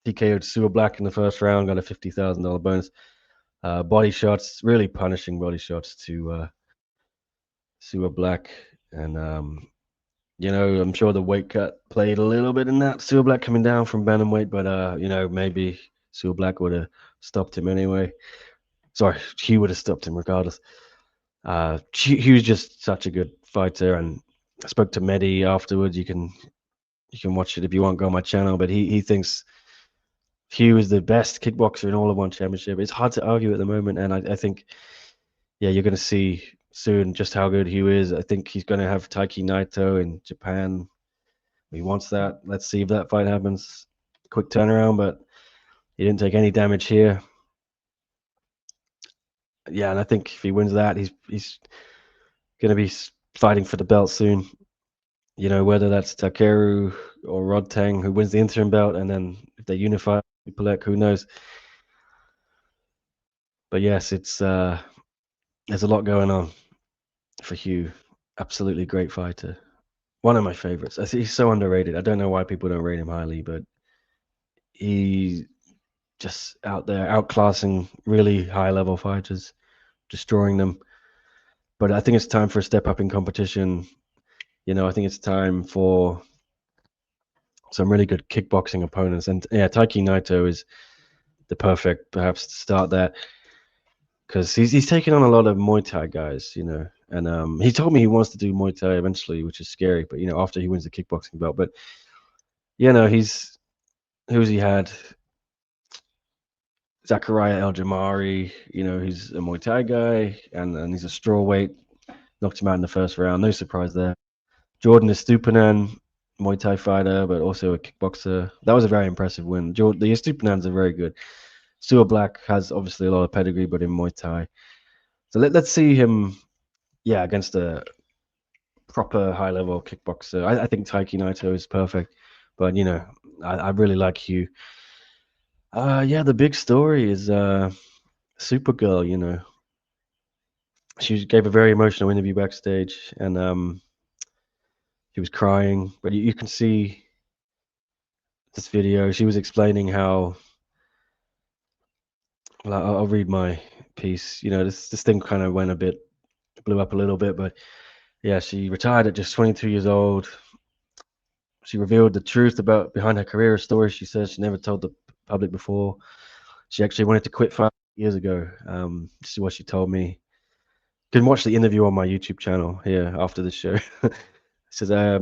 TKO'd Sewer Black in the first round, got a $50,000 bonus. Body shots, really punishing body shots to Sewer Black. And, I'm sure the weight cut played a little bit in that. Sewer Black coming down from bantamweight, but, maybe Sewer Black would have stopped him anyway. Sorry, Hugh would have stopped him regardless. Hugh's just such a good fighter, and I spoke to Mehdi afterwards. You can watch it if you want. Go on my channel, but he thinks Hugh is the best kickboxer in all of One Championship. It's hard to argue at the moment, and I think, yeah, you're going to see soon just how good Hugh is. I think he's going to have Taiki Naito in Japan. He wants that. Let's see if that fight happens. Quick turnaround, but he didn't take any damage here. Yeah, and I think if he wins that, he's going to be fighting for the belt soon. Whether that's Takeru or Rodtang who wins the interim belt, and then if they unify Palek, who knows? But yes, it's there's a lot going on for Hugh. Absolutely great fighter. One of my favorites. I think he's so underrated. I don't know why people don't rate him highly, but he's just out there outclassing really high-level fighters, destroying them. But I think it's time for a step up in competition. I think it's time for some really good kickboxing opponents. And yeah, Taiki Naito is the perfect, perhaps, to start that, because he's taking on a lot of Muay Thai guys, and he told me he wants to do Muay Thai eventually, which is scary. But after he wins the kickboxing belt, but who's he had? Zachariah El Jamari, he's a Muay Thai guy, and he's a strawweight. Knocked him out in the first round. No surprise there. Jordan Estupinan, Muay Thai fighter, but also a kickboxer. That was a very impressive win. The Estupanans are very good. Sewer Black has obviously a lot of pedigree, but in Muay Thai. So let's see him, against a proper high-level kickboxer. I think Taiki Naito is perfect, but, I really like Hugh. The big story is Supergirl, She gave a very emotional interview backstage, and she was crying, but you can see this video. She was explaining how, well, I'll read my piece. This thing kind of blew up a little bit, but yeah, she retired at just 22 years old. She revealed the truth behind her career story. She says she never told the public before. She actually wanted to quit 5 years ago. This is what she told me. You can watch the interview on my YouTube channel here after the show. It says, at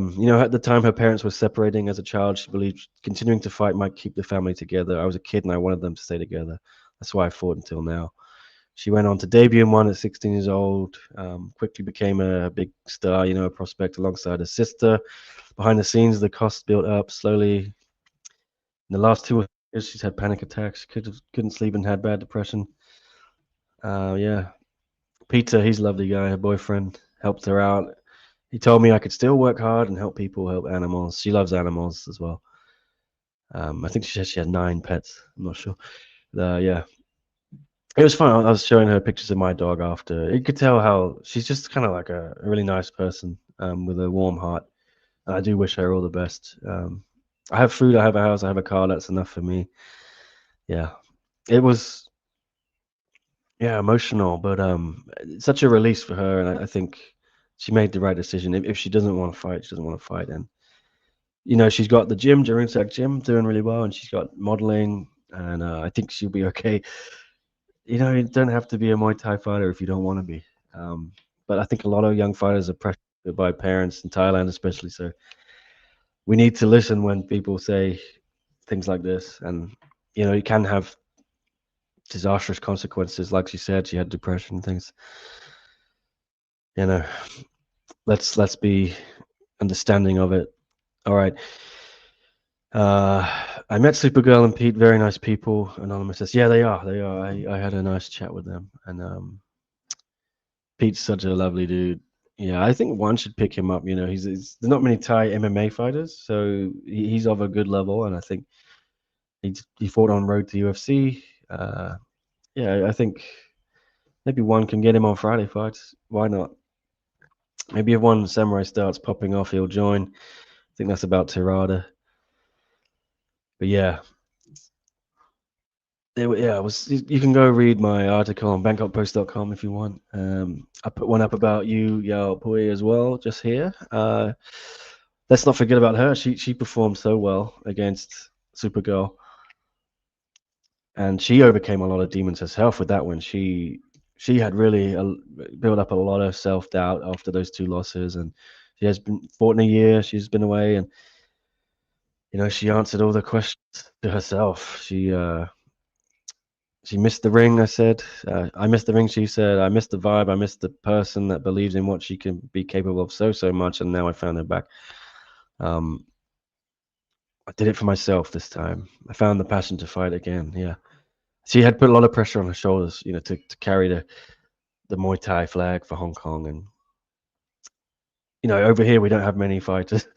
the time her parents were separating as a child, she believed continuing to fight might keep the family together. I was a kid and I wanted them to stay together. That's why I fought until now. She went on to debut in one at 16 years old, quickly became a big star, a prospect alongside her sister. Behind the scenes, the cost built up slowly. In the last 2 years, she's had panic attacks, couldn't sleep and had bad depression. Peter, he's a lovely guy, her boyfriend, helped her out. He told me I could still work hard and help people, help animals. She loves animals as well. I think she said she had 9 pets. I'm not sure. It was fun. I was showing her pictures of my dog after. You could tell how she's just kind of like a really nice person with a warm heart. And I do wish her all the best. I have food, I have a house, I have a car. That's enough for me. Yeah. It was, emotional, but such a release for her. And I think she made the right decision. If she doesn't want to fight, she doesn't want to fight. And, she's got the gym, Jurinsek Gym, doing really well. And she's got modeling. And I think she'll be okay. you don't have to be a Muay Thai fighter if you don't want to be. But I think a lot of young fighters are pressured by parents in Thailand, especially. So we need to listen when people say things like this, and you can have disastrous consequences. Like she said, she had depression and things. You know, let's be understanding of it. All right. I met Supergirl and Pete, very nice people. Anonymous says, yeah, they are. They are. I had a nice chat with them, and Pete's such a lovely dude. Yeah, I think one should pick him up. There's not many Thai MMA fighters, so he's of a good level, and I think he fought on road to UFC. Yeah, I think maybe one can get him on Friday fights. Why not? Maybe if one samurai starts popping off, he'll join. I think that's about Tirada. But yeah, yeah, it was. You can go read my article on BangkokPost.com if you want. I put one up about you, Yao Pui, as well, just here. Let's not forget about her. She performed so well against Supergirl, and she overcame a lot of demons herself with that one. She had really built up a lot of self doubt after those two losses, and she has been fought in a year. She's been away, and she answered all the questions to herself. She missed the ring, I said. I missed the ring, she said. I missed the vibe. I missed the person that believes in what she can be capable of so much, and now I found her back. I did it for myself this time. I found the passion to fight again, yeah. She had put a lot of pressure on her shoulders, to carry the Muay Thai flag for Hong Kong. And, over here we don't have many fighters.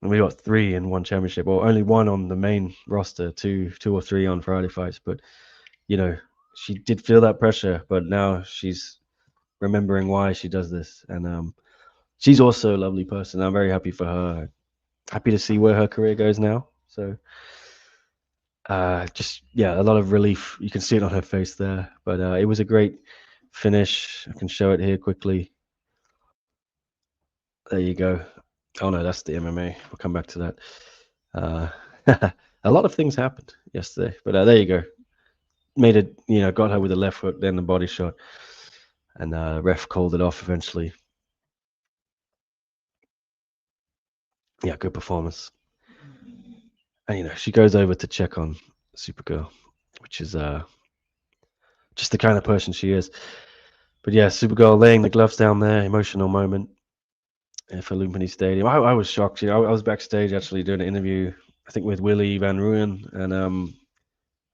And we got 3 in one championship, or only 1 on the main roster, two or 3 on Friday fights. But, she did feel that pressure, but now she's remembering why she does this. And she's also a lovely person. I'm very happy for her. Happy to see where her career goes now. So just, yeah, a lot of relief. You can see it on her face there. But it was a great finish. I can show it here quickly. There you go. Oh no, that's the MMA. We'll come back to that. A lot of things happened yesterday, but there you go. Made it, got her with the left hook, then the body shot, and ref called it off eventually. Yeah, good performance. And she goes over to check on Supergirl, which is just the kind of person she is. But yeah, Supergirl laying the gloves down there, emotional moment for Lumpini Stadium. I was shocked. I was backstage actually doing an interview, I think with Willie Van Ruin, and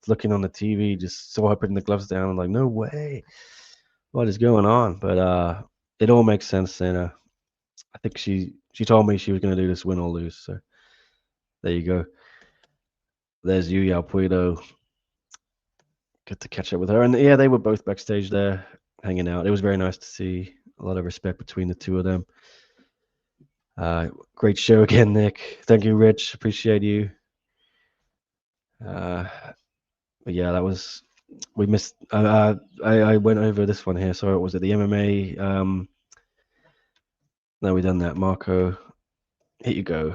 looking on the TV, just saw her putting the gloves down. I'm like, no way, what is going on? But it all makes sense. And I think she told me she was going to do this win or lose. So there you go. There's Yu Yao Puido. Good to catch up with her. And yeah, they were both backstage there hanging out. It was very nice to see. A lot of respect between the two of them. Great show again, Nick. Thank you, Rich. Appreciate you. But yeah, that was, we missed. I went over this one here. So was it the MMA? No, we done that. Marco, here you go.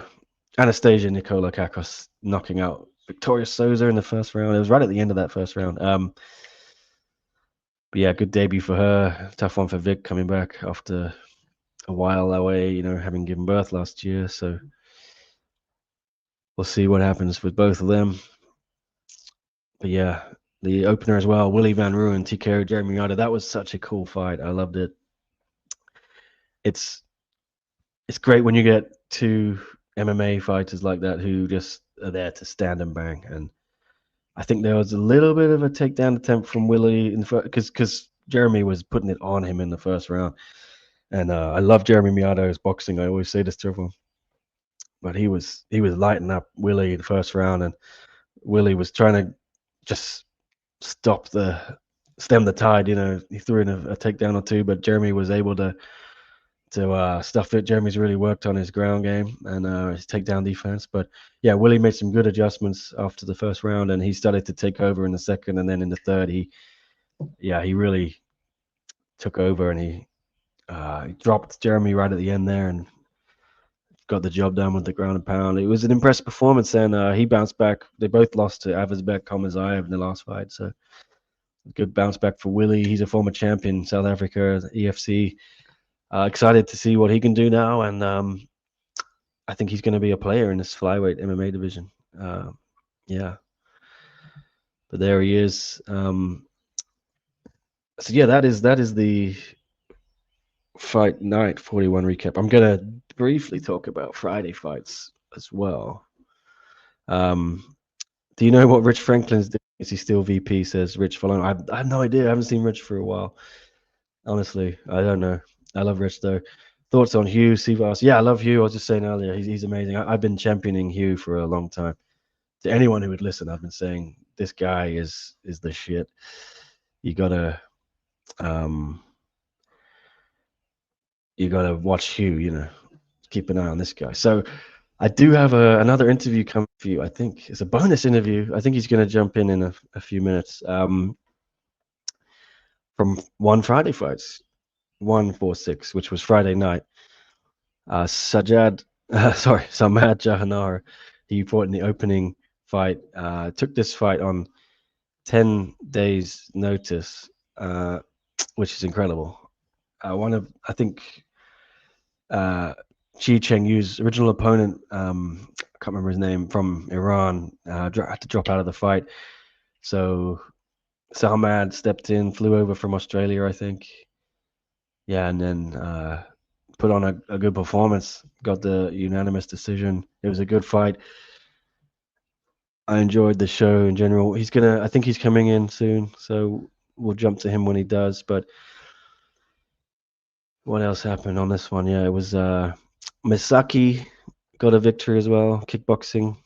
Anastasia Nicola Kakos knocking out Victoria Souza in the first round. It was right at the end of that first round. But yeah, good debut for her. Tough one for Vic coming back after a while away, having given birth last year. So we'll see what happens with both of them. But yeah, the opener as well, Willie Van Ruin, TKO Jeremy Yada. That was such a cool fight. I loved it. It's great when you get 2 MMA fighters like that who just are there to stand and bang. And I think there was a little bit of a takedown attempt from Willie in the because Jeremy was putting it on him in the first round. And I love Jeremy Miato's boxing. I always say this to everyone. But he was lighting up Willie in the first round, and Willie was trying to just stem the tide. He threw in a takedown or 2, but Jeremy was able to stuff it. Jeremy's really worked on his ground game and his takedown defense. But yeah, Willie made some good adjustments after the first round, and he started to take over in the second, and then in the third, he really took over, and he dropped Jeremy right at the end there and got the job done with the ground and pound. It was an impressive performance, and he bounced back. They both lost to Avazbek Komazayev in the last fight, so Good bounce back for Willie. He's a former champion, South Africa, EFC. Excited to see what he can do now, and I think he's going to be a player in this flyweight MMA division. Yeah, but there he is. So yeah, that is the Fight Night 41 recap. I'm gonna briefly talk about Friday fights as well. Do you know what Rich Franklin's doing? Is he still VP? Says Rich following. I have no idea. I haven't seen Rich for a while. Honestly, I don't know. I love Rich though. Thoughts on Hugh Sivas? Yeah, I love Hugh. I was just saying earlier, he's amazing. I've been championing Hugh for a long time. To anyone who would listen, I've been saying this guy is the shit. You gotta um you gotta watch Hugh. Keep an eye on this guy. So I do have another interview coming for you. I think it's a bonus interview. I think he's going to jump in a few minutes. From One Friday Fights, 146, which was Friday night. Samad Jahanara, he fought in the opening fight. Took this fight on 10 days' notice, which is incredible. I think Chi Cheng Yu's original opponent, I can't remember his name, from Iran, had to drop out of the fight. So Salmad stepped in, flew over from Australia, I think. Yeah, and then put on a good performance, got the unanimous decision. It was a good fight. I enjoyed the show in general. I think he's coming in soon, so we'll jump to him when he does. But what else happened on this one? Yeah, it was Misaki got a victory as well, kickboxing.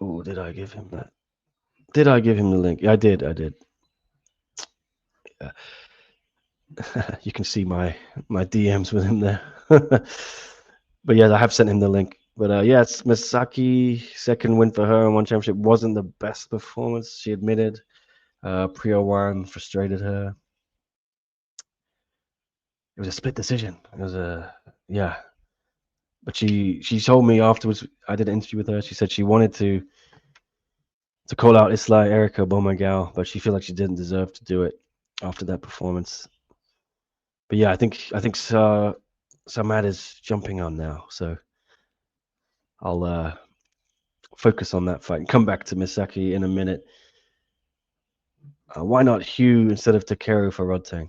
Oh, did I give him that? Did I give him the link? Yeah, I did. Yeah. You can see my DMs with him there. But yeah, I have sent him the link. But yeah, it's Misaki, second win for her in one championship. Wasn't the best performance, she admitted. Priya Wan frustrated her. It was a split decision. It was yeah. But she told me afterwards, I did an interview with her, she said she wanted to call out Isla Erica Bomagal, but she felt like she didn't deserve to do it after that performance. But yeah, I think Samad is jumping on now, so I'll focus on that fight and come back to Misaki in a minute. Why not Hugh instead of Takeru for Rodtang?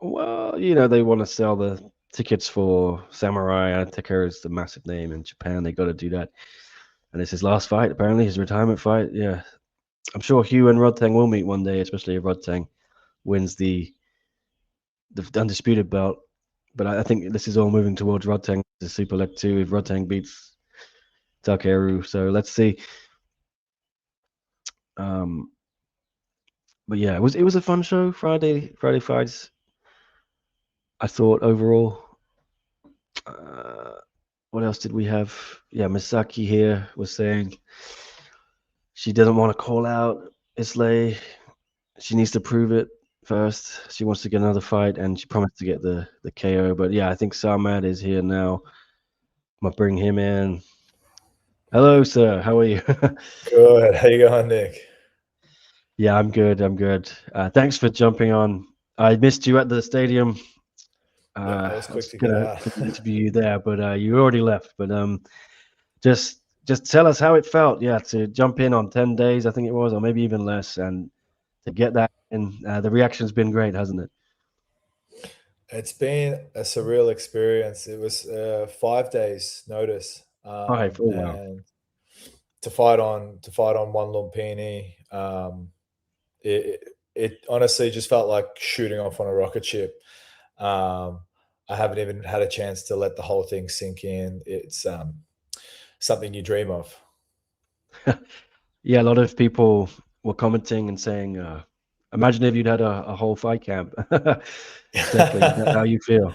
Well, they want to sell the tickets for Samurai, and Takeru's the massive name in Japan. They got to do that. And it's his last fight, apparently, his retirement fight. Yeah. I'm sure Hugh and Rodtang will meet one day, especially if Rodtang wins the undisputed belt. But I think this is all moving towards Rodtang, the Super Leg 2, if Rodtang beats Takeru. So let's see. But yeah, it was a fun show. Friday fights. I thought overall. What else did we have? Yeah, Misaki here was saying she doesn't want to call out Islay. She needs to prove it first. She wants to get another fight, and she promised to get the KO. But yeah, I think Samad is here now. I'm gonna bring him in. Hello, sir. How are you? Good. How you going, Nick? Yeah, I'm good. Thanks for jumping on. I missed you at the stadium. I was quick to get gonna out. interview you there, but you already left. But just tell us how it felt. Yeah, to jump in on 10 days, I think it was, or maybe even less, and to get that in. The reaction's been great, hasn't it? It's been a surreal experience. It was 5 days notice, 5. Oh wow. and to fight on one Lumpini. It honestly just felt like shooting off on a rocket ship. I haven't even had a chance to let the whole thing sink in. It's something you dream of. Yeah, a lot of people were commenting and saying, imagine if you'd had a whole fight camp. Exactly. Is that how you feel?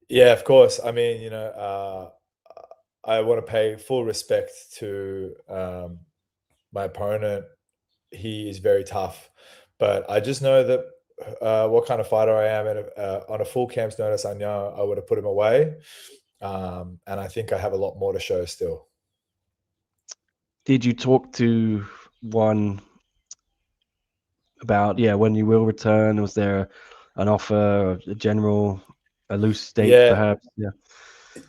Yeah, of course. I mean, I want to pay full respect to my opponent. He is very tough, but I just know that what kind of fighter I am, and on a full camp's notice, I know I would have put him away, and I think I have a lot more to show still. Did you talk to one about when you will return? Was there an offer, a loose date, Yeah, perhaps? Yeah.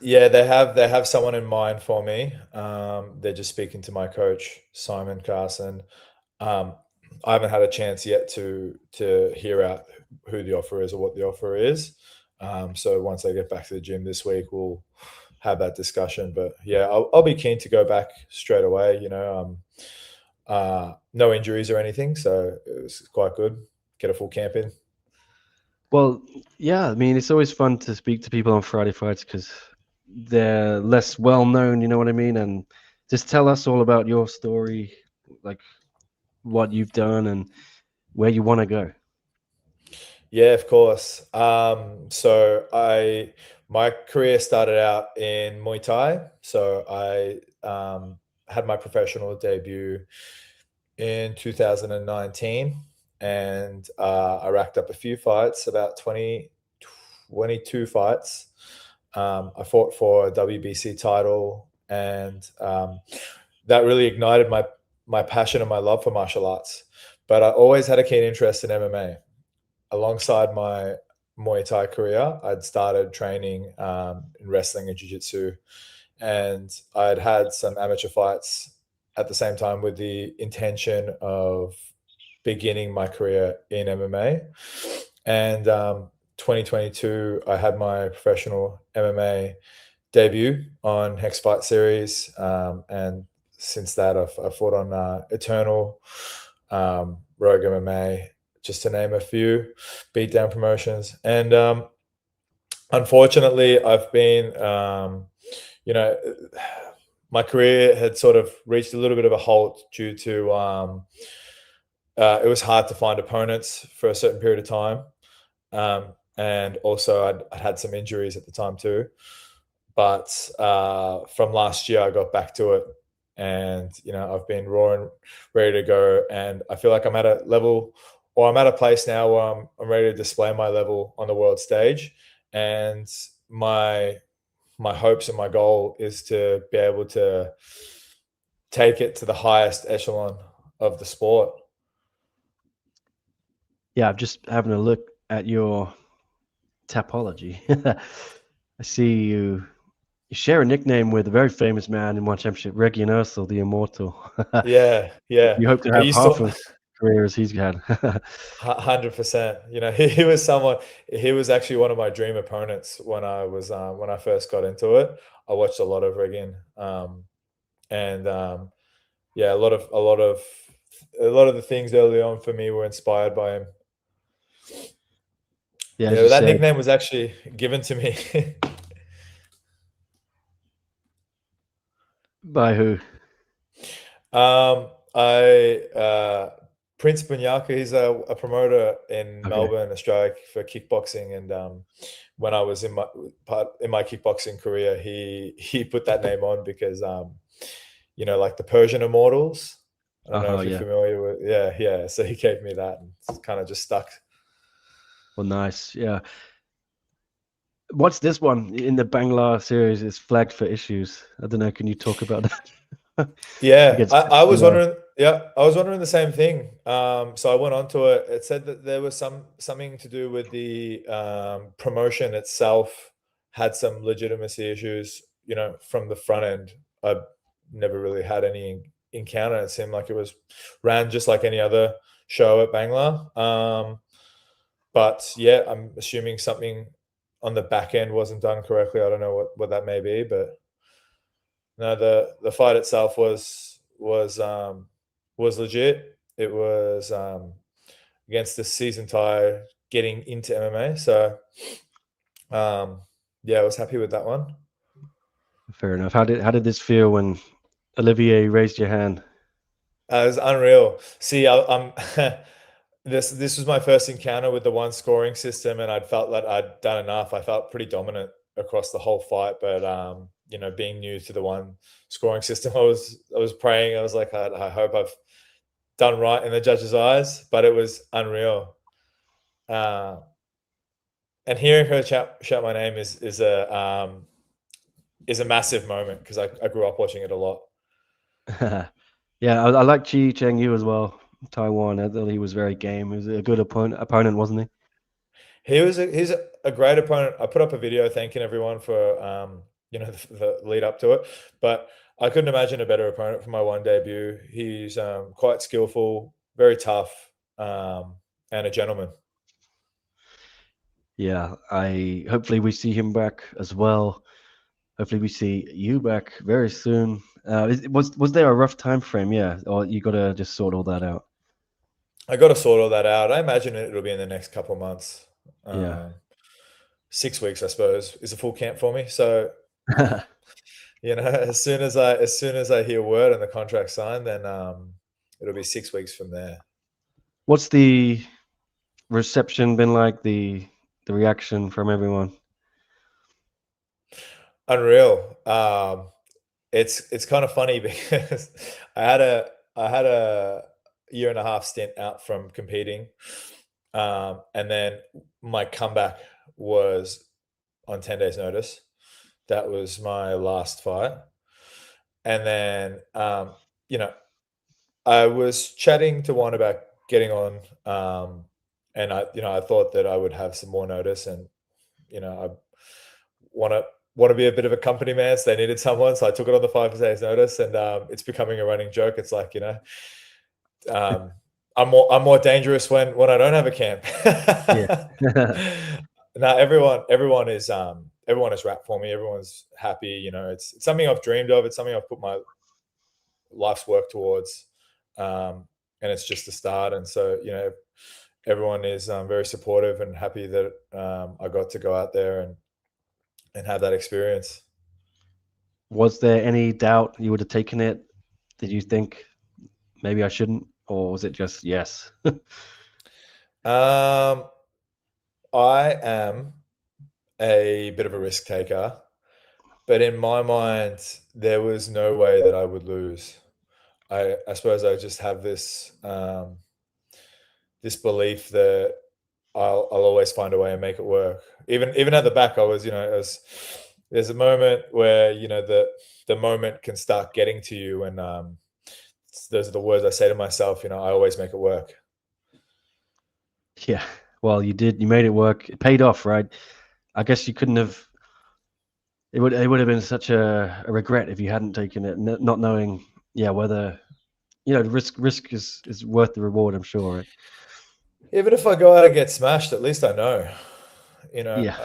yeah, they have someone in mind for me. They're just speaking to my coach, Simon Carson. Um, I haven't had a chance yet to hear out who the offer is or what the offer is. So once I get back to the gym this week, we'll have that discussion. But yeah, I'll be keen to go back straight away. No injuries or anything, so it was quite good. Get a full camp in. Well, yeah, I mean, it's always fun to speak to people on Friday Fights because they're less well known, you know what I mean? And just tell us all about your story, like what you've done and where you want to go. Yeah, of course. So my career started out in Muay Thai. So I had my professional debut in 2019, and I racked up a few fights, about 22 fights. I fought for a WBC title, and that really ignited my passion and my love for martial arts. But I always had a keen interest in MMA. Alongside my Muay Thai career, I'd started training in wrestling and jiu-jitsu, and I'd had some amateur fights at the same time with the intention of beginning my career in MMA. And 2022, I had my professional MMA debut on Hex Fight Series, and since that, I've fought on Eternal, Rogue MMA, just to name a few beatdown promotions. And unfortunately, I've been, my career had sort of reached a little bit of a halt due to it was hard to find opponents for a certain period of time. And also, I'd had some injuries at the time too. But from last year, I got back to it, and I've been raw and ready to go. And I feel like I'm at a level, or I'm at a place now where I'm ready to display my level on the world stage. And my hopes and my goal is to be able to take it to the highest echelon of the sport. Yeah, I'm just having a look at your topology. I see you share a nickname with a very famous man in one championship, Reggie Ursel, the Immortal. Yeah, yeah. You hope to I have used half to as career as he's had. 100%. He was someone. He was actually one of my dream opponents when I first got into it. I watched a lot of Regan, and yeah, a lot of the things early on for me were inspired by him. Yeah, as Yeah, you that said, nickname was actually given to me. by who? I Prince Bunyaka, he's a promoter in Okay. Melbourne, Australia for kickboxing, and when I was in my kickboxing career, he put that name on because like the Persian Immortals. I don't know Oh, if you're yeah. familiar with, yeah. So he gave me that, and it's kind of just stuck. Well, nice. Yeah. What's this one in the Bangla series is flagged for issues? I don't know. Can you talk about that? It Yeah, gets I was below. wondering. Yeah, I was wondering the same thing. So I went on to it. It said that there was something to do with the promotion itself had some legitimacy issues. From the front end, I never really had any encounter. It seemed like it was ran just like any other show at Bangla. But yeah, I'm assuming something on the back end wasn't done correctly. I don't know what that may be, but no, the fight itself was legit. It was against the seasoned Thai getting into MMA. So yeah, I was happy with that one. Fair enough. How did this feel when Olivier raised your hand? It was unreal. See, I'm this was my first encounter with the one scoring system, and I'd felt that I'd done enough. I felt pretty dominant across the whole fight, but being new to the one scoring system, I was praying. I was like, I hope I've done right in the judge's eyes, but it was unreal. Uh, and hearing her shout my name is a massive moment because I grew up watching it a lot. Yeah, I like Chi Cheng Yu as well. Taiwan. I thought he was very game. He was a good opponent, wasn't he? He's a great opponent. I put up a video thanking everyone for the lead up to it, but I couldn't imagine a better opponent for my one debut. He's quite skillful, very tough, and a gentleman. Yeah, I hopefully we see him back as well. Hopefully we see you back very soon. Was there a rough time frame? Yeah, or you got to just sort all that out. I got to sort all that out. I imagine it'll be in the next couple of months. Yeah. 6 weeks, I suppose, is a full camp for me. So, as soon as I hear word and the contract signed, then it'll be 6 weeks from there. What's the reception been like? The reaction from everyone? Unreal. It's kind of funny because I had a year and a half stint out from competing, and then my comeback was on 10 days notice. That was my last fight. And then, I was chatting to one about getting on, and I thought that I would have some more notice, and I want to be a bit of a company man, so they needed someone, so I took it on the 5 days notice, and it's becoming a running joke. It's like um, I'm more dangerous when I don't have a camp. Yeah. Now everyone is wrapped for me. Everyone's happy. It's something I've dreamed of. It's something I've put my life's work towards, and it's just the start. And so everyone is very supportive and happy that I got to go out there and have that experience. Was there any doubt you would have taken it? Did you think maybe I shouldn't, or was it just yes? Um, I am a bit of a risk taker, but in my mind, there was no way that I would lose. I suppose I just have this belief that I'll always find a way and make it work. Even at the back, there's a moment where the moment can start getting to you, and those are the words I say to myself. I always make it work. Yeah. Well, you did. You made it work. It paid off, right? I guess you couldn't have. It would have been such a regret if you hadn't taken it, not knowing, yeah, whether the risk is worth the reward. I'm sure, right? Even if I go out and get smashed, at least I know. You know, Yeah.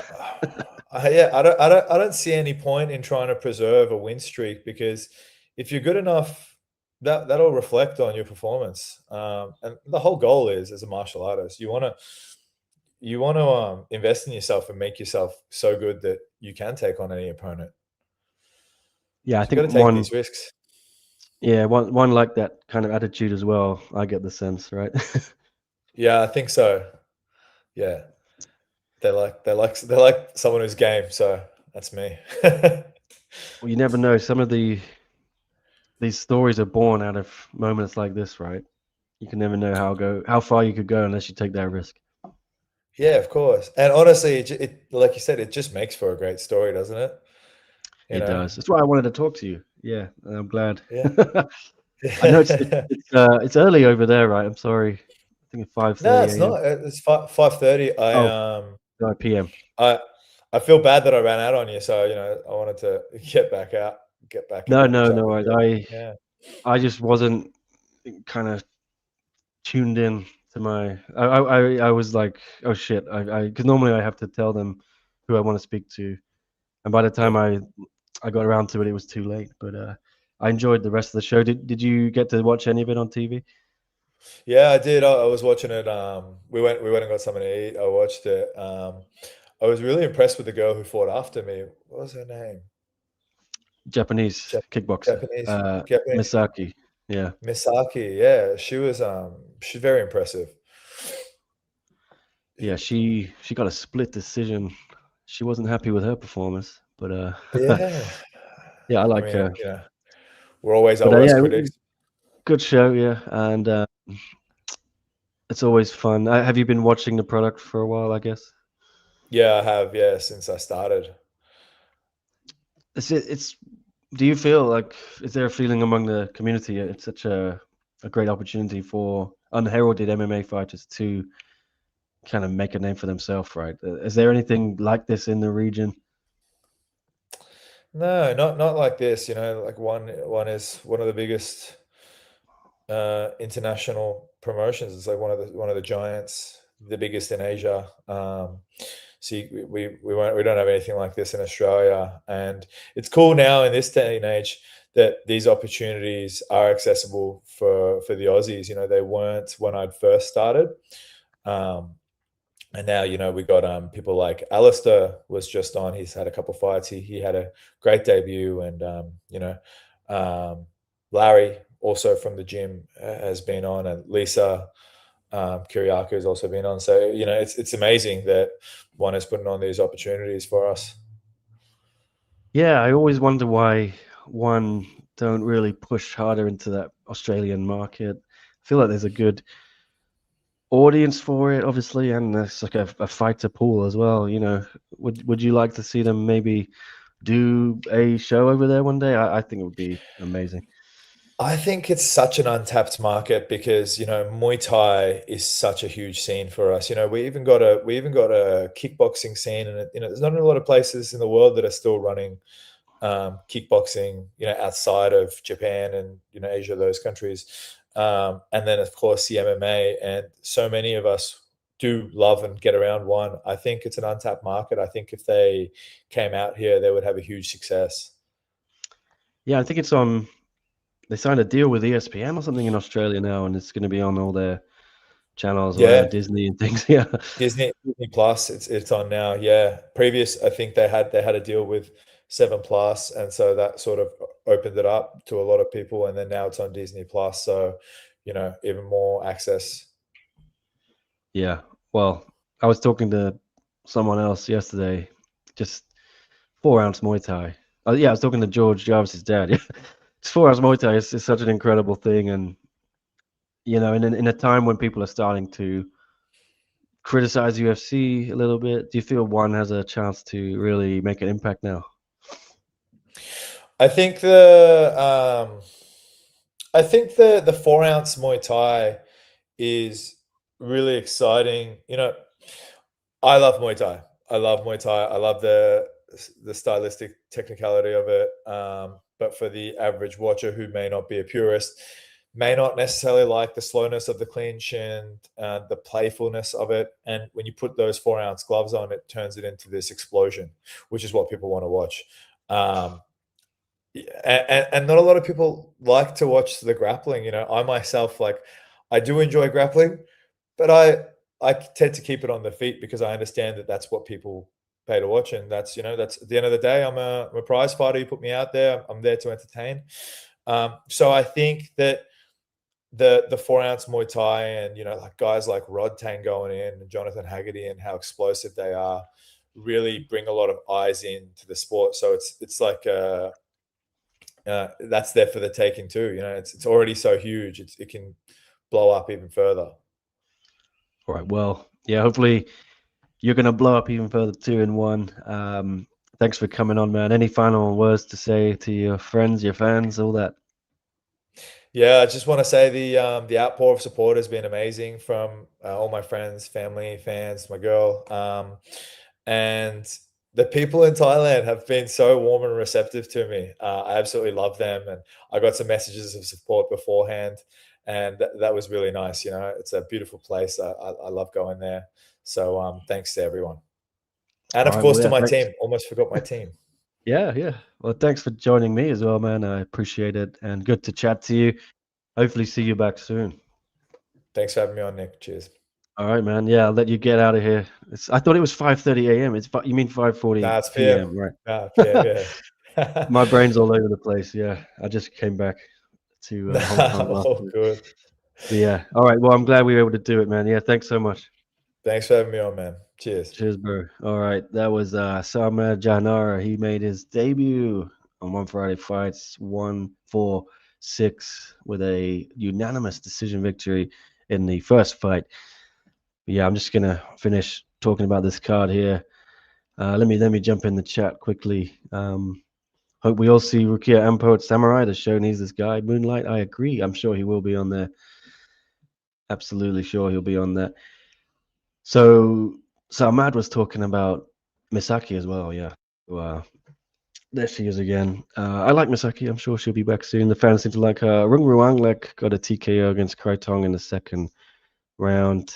yeah, I don't see any point in trying to preserve a win streak, because if you're good enough, that'll reflect on your performance. And the whole goal is, as a martial artist, you want to invest in yourself and make yourself so good that you can take on any opponent. Yeah, I So you got think to take these risks. one like that kind of attitude as well. I get the sense, right? Yeah, I think so. Yeah, they like someone who's game. So that's me. Well, you never know. Some of these stories are born out of moments like this, right? You can never know how far you could go unless you take that risk. Yeah, of course. And honestly, it like you said, it just makes for a great story, doesn't it? You It know? does. That's why I wanted to talk to you. Yeah, and I'm glad. Yeah. I know it's early over there, right? I'm sorry. I think it's No, 5:30 it's a.m. not. It's 5:30. Oh, 9 p.m. I feel bad that I ran out on you, so I wanted to get back in No, there and no, chat no with worries. you. I Yeah. I just wasn't kind of tuned in to my. I was like, oh shit, I because normally I have to tell them who I want to speak to, and by the time Yeah. I got around to it, it was too late. But I enjoyed the rest of the show. Did you get to watch any of it on TV? Yeah, I did. I was watching it. We went and got something to eat. I watched it. I was really impressed with the girl who fought after me. What was her name? Japanese Jap- kickboxer, Japanese Misaki. Yeah, Misaki. Yeah, she's very impressive. yeah. She got a split decision. She wasn't happy with her performance, but Yeah. yeah, I I like mean, her. we're always our But worst yeah, critics. good show. Yeah, and it's always fun. Have you been watching the product for a while? I guess Yeah, I have. Yeah, since I started. it's Do you feel like, is there a feeling among the community it's such a great opportunity for unheralded MMA fighters to kind of make a name for themselves, right? Is there anything like this in the region? No, not like this. Like one is one of the biggest international promotions. It's like one of the giants, the biggest in Asia. See, we don't have anything like this in Australia, and it's cool now in this day and age that these opportunities are accessible for the Aussies. They weren't when I'd first started. Um, and now, we got people like Alistair was just on. He's had a couple fights. He had a great debut, and um, Larry also from the gym has been on, and Lisa Kiriakou has also been on. So it's amazing that one is putting on these opportunities for us. Yeah, I always wonder why one don't really push harder into that Australian market. I feel like there's a good audience for it, obviously, and there's like a fighter pool as well. Would you like to see them maybe do a show over there one day? I think it would be amazing. I think it's such an untapped market because Muay Thai is such a huge scene for us. We even got a kickboxing scene, and there's not a lot of places in the world that are still running kickboxing, outside of Japan and Asia, those countries, and then of course the MMA, and so many of us do love and get around one. I think it's an untapped market. I think if they came out here, they would have a huge success. Yeah, I think it's on. They signed a deal with ESPN or something in Australia now, and it's going to be on all their channels or whatever, Yeah, Disney and things. Yeah. Disney Plus, it's on now. Yeah, previous I think they had a deal with 7 Plus, and so that sort of opened it up to a lot of people, and then now it's on Disney Plus, so even more access. Yeah. Well, I was talking to someone else yesterday, just 4 ounce Muay Thai. Oh, yeah, I was talking to George Jarvis's dad. Yeah. It's 4 hours Muay Thai. It's such an incredible thing. And, in a time when people are starting to criticize UFC a little bit, do you feel one has a chance to really make an impact now? I think the 4 ounce Muay Thai is really exciting. I love Muay Thai. I love Muay Thai. I love the stylistic technicality of it. But for the average watcher who may not be a purist, may not necessarily like the slowness of the clinch and the playfulness of it. And when you put those 4 ounce gloves on, it turns it into this explosion, which is what people want to watch. Um, and not a lot of people like to watch the grappling. I myself, like, I do enjoy grappling, but I tend to keep it on the feet because I understand that that's what people pay to watch, and that's at the end of the day, I'm a prize fighter. You put me out there, I'm there to entertain. So I think that the 4 ounce Muay Thai, and like guys like Rod Tang going in and Jonathan Haggerty and how explosive they are, really bring a lot of eyes into the sport. So it's like that's there for the taking too. It's already so huge. It can blow up even further. All right. Well, yeah, hopefully you're going to blow up even further too in one. Thanks for coming on, man. Any final words to say to your friends, your fans, all that? Yeah, I just want to say the outpour of support has been amazing from all my friends, family, fans, my girl, and the people in Thailand have been so warm and receptive to me. I absolutely love them, and I got some messages of support beforehand, and that was really nice. It's a beautiful place. I love going there. So thanks to everyone, and All of right. course Well, to yeah, my thanks. team. Almost forgot my team. Yeah, yeah. Well, thanks for joining me as well, man. I appreciate it, and good to chat to you. Hopefully, see you back soon. Thanks for having me on, Nick. Cheers. All right, man. Yeah, I'll let you get out of here. I thought it was 5:30 a.m. You mean 5:40 Nah, it's PM. p.m., right? Nah, PM. Yeah. My brain's all over the place. Yeah, I just came back to Hong Nah, Kong last all week. good. But yeah, all right. Well, I'm glad we were able to do it, man. Yeah, thanks so much. Thanks for having me on, man. Cheers. Cheers, bro. All right, that was Sama Janara. He made his debut on One Friday Fights, 1-4-6 with a unanimous decision victory in the first fight. Yeah, I'm just gonna finish talking about this card here. Let me jump in the chat quickly. Hope we all see Rukia Ampo at Samurai. The show needs this guy. Moonlight, I agree. I'm sure he will be on there. Absolutely sure he'll be on there. So Ahmad was talking about Misaki as well. Yeah. Wow. There she is again. I like Misaki. I'm sure she'll be back soon. The fans seem to like her. Rung Ruanglek got a TKO against Kraitong in the second round.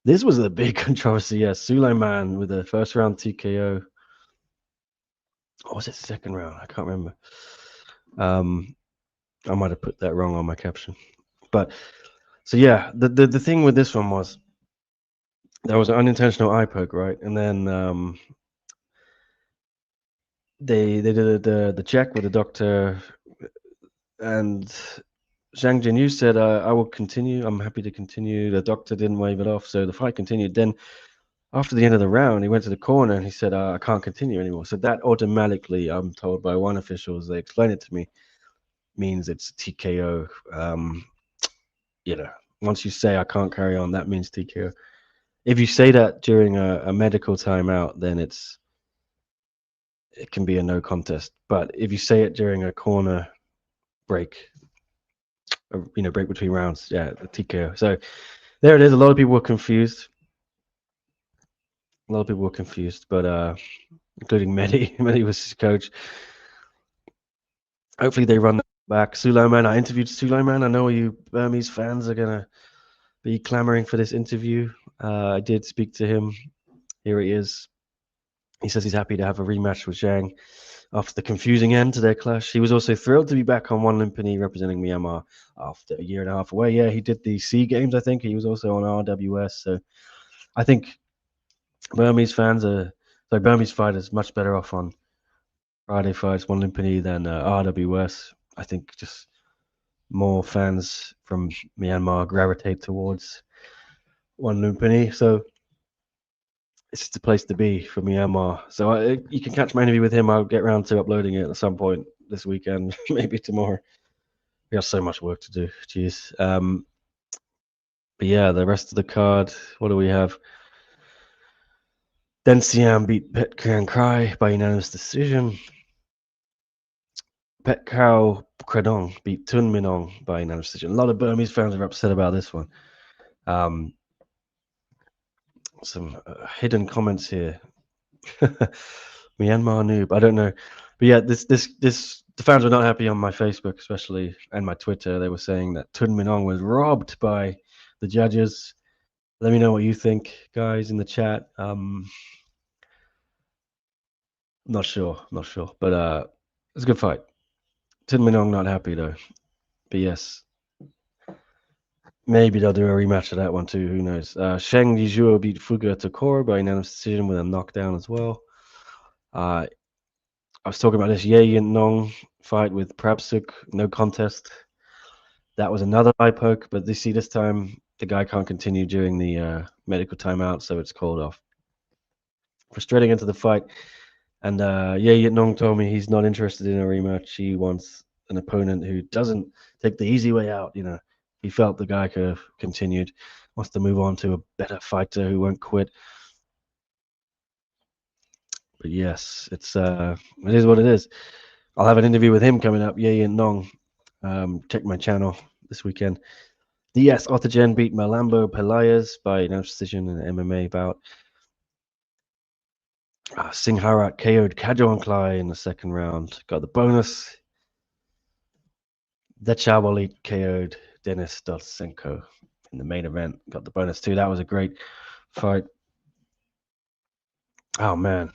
This was a big controversy. Yeah, Suleiman with a first round TKO. Or was it second round? I can't remember. I might have put that wrong on my caption. But so yeah, the thing with this one was there was an unintentional eye poke, right? And then they did the check with the doctor, and Zhang Jinyu said, "I will continue. I'm happy to continue." The doctor didn't wave it off, so the fight continued. Then after the end of the round, he went to the corner and he said, "I can't continue anymore." So that automatically, I'm told by one official, as they explained it to me, means it's TKO. You know, once you say I can't carry on, that means TKO. If you say that during a medical timeout, then it can be a no contest. But if you say it during a corner break, break between rounds, yeah, the TKO. So there it is. A lot of people were confused. But including Mehdi. Mehdi was his coach. Hopefully they run back. Suleiman, I interviewed Suleiman. I know you Burmese fans are gonna be clamoring for this interview. I did speak to him. Here he is. He says he's happy to have a rematch with Zhang after the confusing end to their clash. He was also thrilled to be back on One Limpany representing Myanmar after a year and a half away. Yeah, he did the SEA Games, I think. He was also on RWS. So I think Burmese fighters much better off on Friday fights, One Limpany than RWS. I think just more fans from Myanmar gravitate towards One Limpany. So it's just a place to be for Myanmar. So you can catch my interview with him. I'll get around to uploading it at some point this weekend, maybe tomorrow. We have so much work to do. Jeez. But yeah, the rest of the card. What do we have? Den Siam beat Pet Can Cry by unanimous decision. Pet Cow Kredong beat Tun Minong by unanimous decision. A lot of Burmese fans are upset about this one. Some hidden comments here. Myanmar noob. I don't know, but yeah, this the fans were not happy on my Facebook, especially, and my Twitter. They were saying that Tun Minong was robbed by the judges. Let me know what you think, guys, in the chat. Not sure, but it's a good fight. Tun Minong not happy though, but yes, maybe they'll do a rematch of that one too. Who knows? Sheng Yizhuo beat Fuga Takor by unanimous decision with a knockdown as well. I was talking about this Ye Yin Nong fight with Prabsuk, no contest. That was another eye poke, but this time the guy can't continue during the medical timeout, so it's called off. Frustrating into the fight, and Ye Yin Nong told me he's not interested in a rematch. He wants an opponent who doesn't take the easy way out. You know, he felt the guy could have continued. Wants to move on to a better fighter who won't quit. But yes, it is what it is. I'll have an interview with him coming up, Ye Yin Nong. Check my channel this weekend. DS Otogen beat Malambo Pelayas by unanimous decision in an MMA bout. Singharat KO'd Kajoanklai in the second round. Got the bonus. Dechawalit KO'd Denis Dotsenko in the main event. Got the bonus too. That was a great fight. Oh man.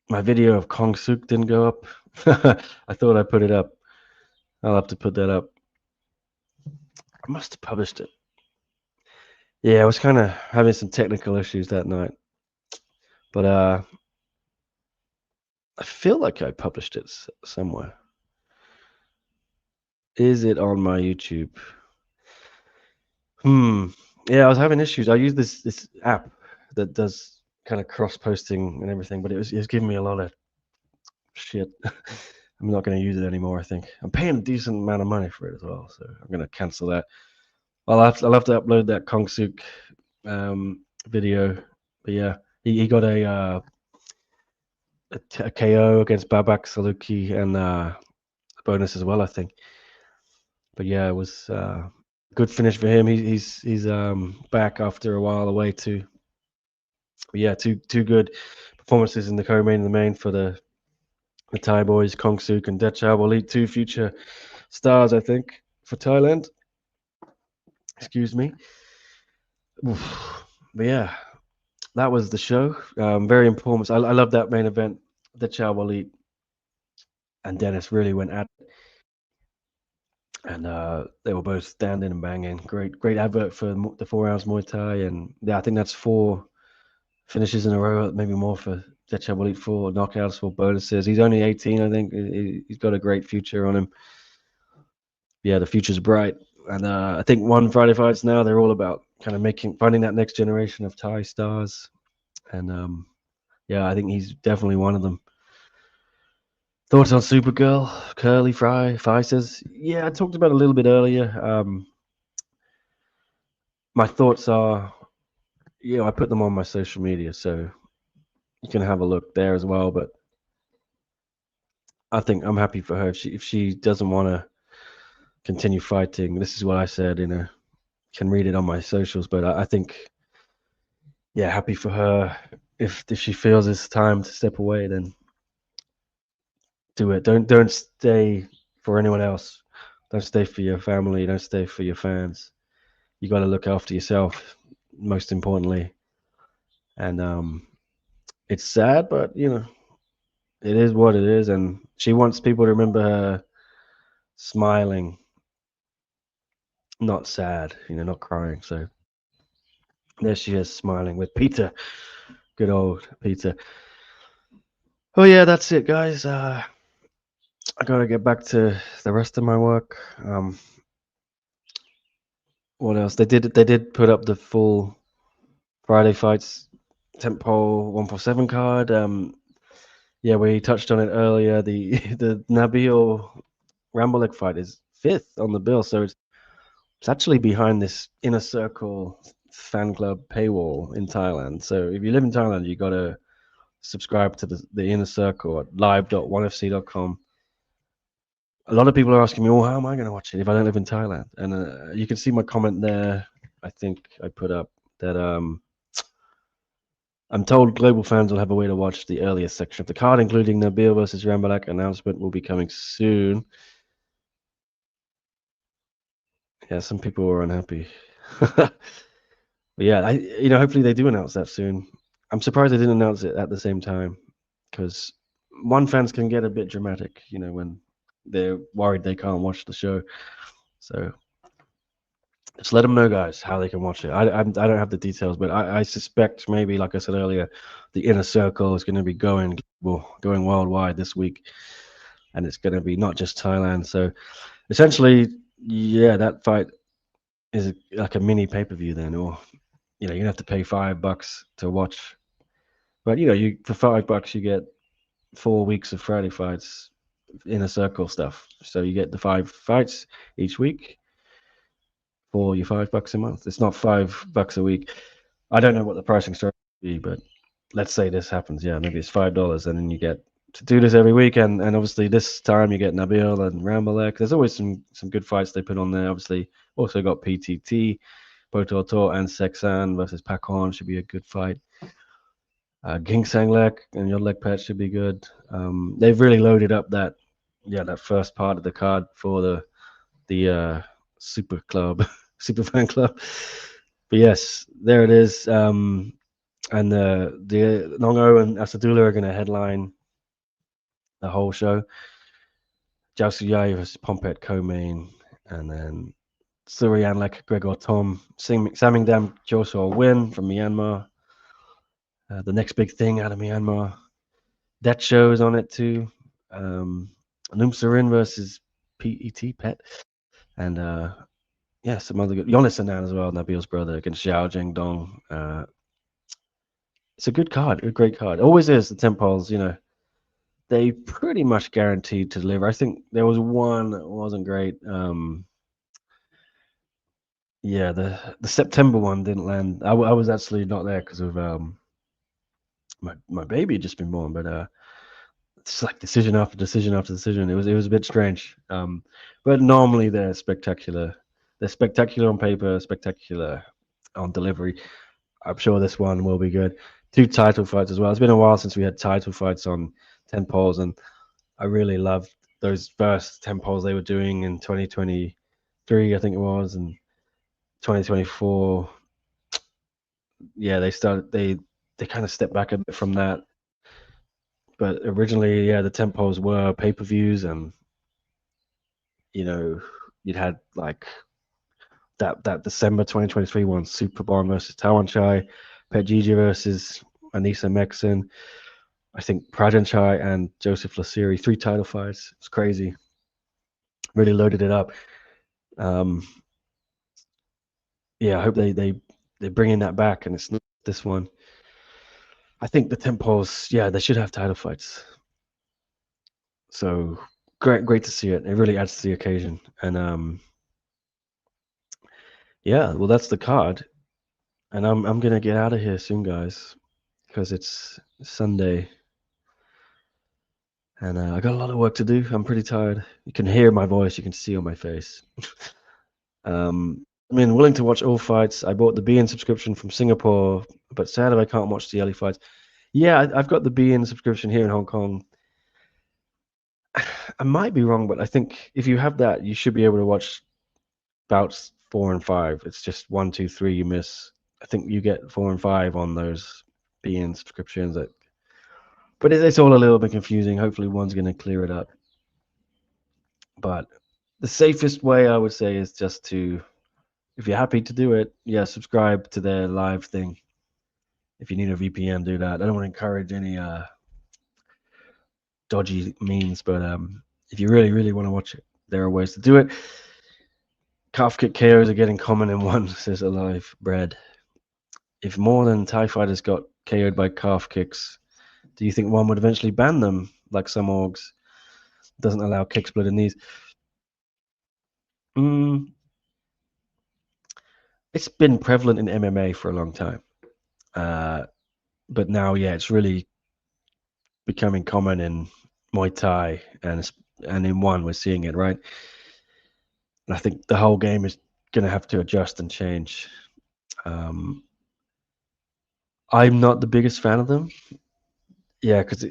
My video of Kong Suk didn't go up. I thought I put it up. I'll have to put that up. I must have published it. Yeah, I was kind of having some technical issues that night. But I feel like I published it somewhere. Is it on my YouTube? Yeah, I was having issues. I use this app that does kind of cross posting and everything, but it was giving me a lot of shit. I'm not going to use it anymore. I think I'm paying a decent amount of money for it as well, so I'm going to cancel that. I'll have to upload that Kong Suk video. But yeah, he got a a KO against Babak Saluki and a bonus as well, I think. But yeah, it was good finish for him. He's back after a while away too. But yeah, two good performances in the co-main and the main for the Thai boys, Kong Suk and Decha will lead 2 future stars, I think, for Thailand. Excuse me. Oof. But yeah, that was the show. Very important. I love that main event. Decha Walid and Dennis really went at it. And they were both standing and banging. Great advert for the 4 rounds Muay Thai. And yeah, I think that's 4 finishes in a row, maybe more for Decha Walid, 4 knockouts, 4 bonuses. He's only 18, I think. He's got a great future on him. Yeah, the future's bright. And I think One Friday Fights now, they're all about kind of finding that next generation of Thai stars. And yeah, I think he's definitely one of them. Thoughts on Supergirl, Curly Fry says, yeah, I talked about it a little bit earlier. My thoughts are, I put them on my social media, so you can have a look there as well. But I think I'm happy for her. If she doesn't want to continue fighting, this is what I said. Can read it on my socials. But I think, yeah, happy for her. If she feels it's time to step away, then do it. Don't stay for anyone else. Don't stay for your family. Don't stay for your fans. You got to look after yourself, most importantly. And it's sad, but it is what it is. And she wants people to remember her smiling, not sad, not crying. So there she is, smiling with Peter. Good old Peter. Oh yeah, that's it, guys. I gotta get back to the rest of my work. What else? They did put up the full Friday Fights Tentpole 147 card. Yeah, we touched on it earlier. The the Nabil Rambolek fight is 5th on the bill, so it's actually behind this Inner Circle fan club paywall in Thailand. So if you live in Thailand, you gotta subscribe to the Inner Circle at live.onefc.com. A lot of people are asking me, "Oh, how am I going to watch it if I don't live in Thailand?" And you can see my comment there. I think I put up that I'm told global fans will have a way to watch the earliest section of the card, including Nabil versus Rambalak announcement will be coming soon. Yeah, some people were unhappy. But yeah, hopefully they do announce that soon. I'm surprised they didn't announce it at the same time, because fans can get a bit dramatic, when they're worried they can't watch the show. So just let them know, guys, how they can watch it. I don't have the details, but I suspect maybe, like I said earlier, the Inner Circle is going to be going worldwide this week, and it's going to be not just Thailand. So essentially, yeah, that fight is like a mini pay-per-view then, or you're gonna have to pay $5 to watch. But you for $5 you get 4 weeks of Friday Fights Inner Circle stuff. So you get the 5 fights each week for your $5 a month. It's not $5 a week. I don't know what the pricing structure will be, but let's say this happens. Yeah, maybe it's $5, and then you get to do this every week. And obviously this time you get Nabil and Rambalek. There's always some good fights they put on there. Obviously, also got PTT, Pototo and Sexan versus Pakon should be a good fight. Ging Sanglek and Yodlek Pet should be good. They've really loaded up that first part of the card for the super club, super fan club. But yes, there it is. And the Nongo and Asadula are going to headline the whole show. Jiao Yai versus Pompet co-main, and then Suryan Lek Gregor Tom Samingdam Joshua win from Myanmar. The next big thing out of Myanmar. That show is on it too. Numsarin versus Pet. And some other good. Jonas Anan as well, Nabil's brother, against Xiao Zhengdong. It's a good card, a great card. Always is, the Tempoles, they pretty much guaranteed to deliver. I think there was one that wasn't great. The September one didn't land. I was actually not there because of my baby had just been born, but it's like decision after decision after decision. It was a bit strange. But normally they're spectacular. They're spectacular on paper, spectacular on delivery. I'm sure this one will be good. 2 title fights as well. It's been a while since we had title fights on 10 poles, and I really loved those first 10 poles they were doing in 2023, I think it was, and 2024. Yeah, they kind of stepped back a bit from that. But originally, yeah, the 10 poles were pay-per-views, and you'd had like that December 2023 one, Superbon versus Tawan Chai, Pet Gigi versus Anissa Mexon, I think Prajan Chai and Joseph Lasiri, 3 title fights. It's crazy. Really loaded it up. Yeah, I hope they're bringing that back, and it's not this one. I think the tempos, yeah, they should have title fights. So great to see it. It really adds to the occasion. And yeah, well, that's the card. And I'm gonna get out of here soon, guys, because it's Sunday, and I got a lot of work to do. I'm pretty tired. You can hear my voice. You can see on my face. I mean, willing to watch all fights. I bought the BN subscription from Singapore, but sadly I can't watch the early fights. Yeah, I've got the BN subscription here in Hong Kong. I might be wrong, but I think if you have that, you should be able to watch bouts 4 and 5. It's just 1, 2, 3 you miss. I think you get 4 and 5 on those BN subscriptions. But it's all a little bit confusing. Hopefully one's going to clear it up. But the safest way, I would say, is just to, if you're happy to do it, yeah, subscribe to their live thing. If you need a VPN, do that. I don't want to encourage any dodgy means, but if you really want to watch it, there are ways to do it. Calf kick KOs are getting common in one, says Alive Bread. If more than Thai fighters got KO'd by calf kicks, do you think one would eventually ban them, like some orgs? Doesn't allow kick split in knees. It's been prevalent in MMA for a long time. But now, yeah, it's really becoming common in Muay Thai, and in one, we're seeing it, right? And I think the whole game is going to have to adjust and change. I'm not the biggest fan of them. Yeah, because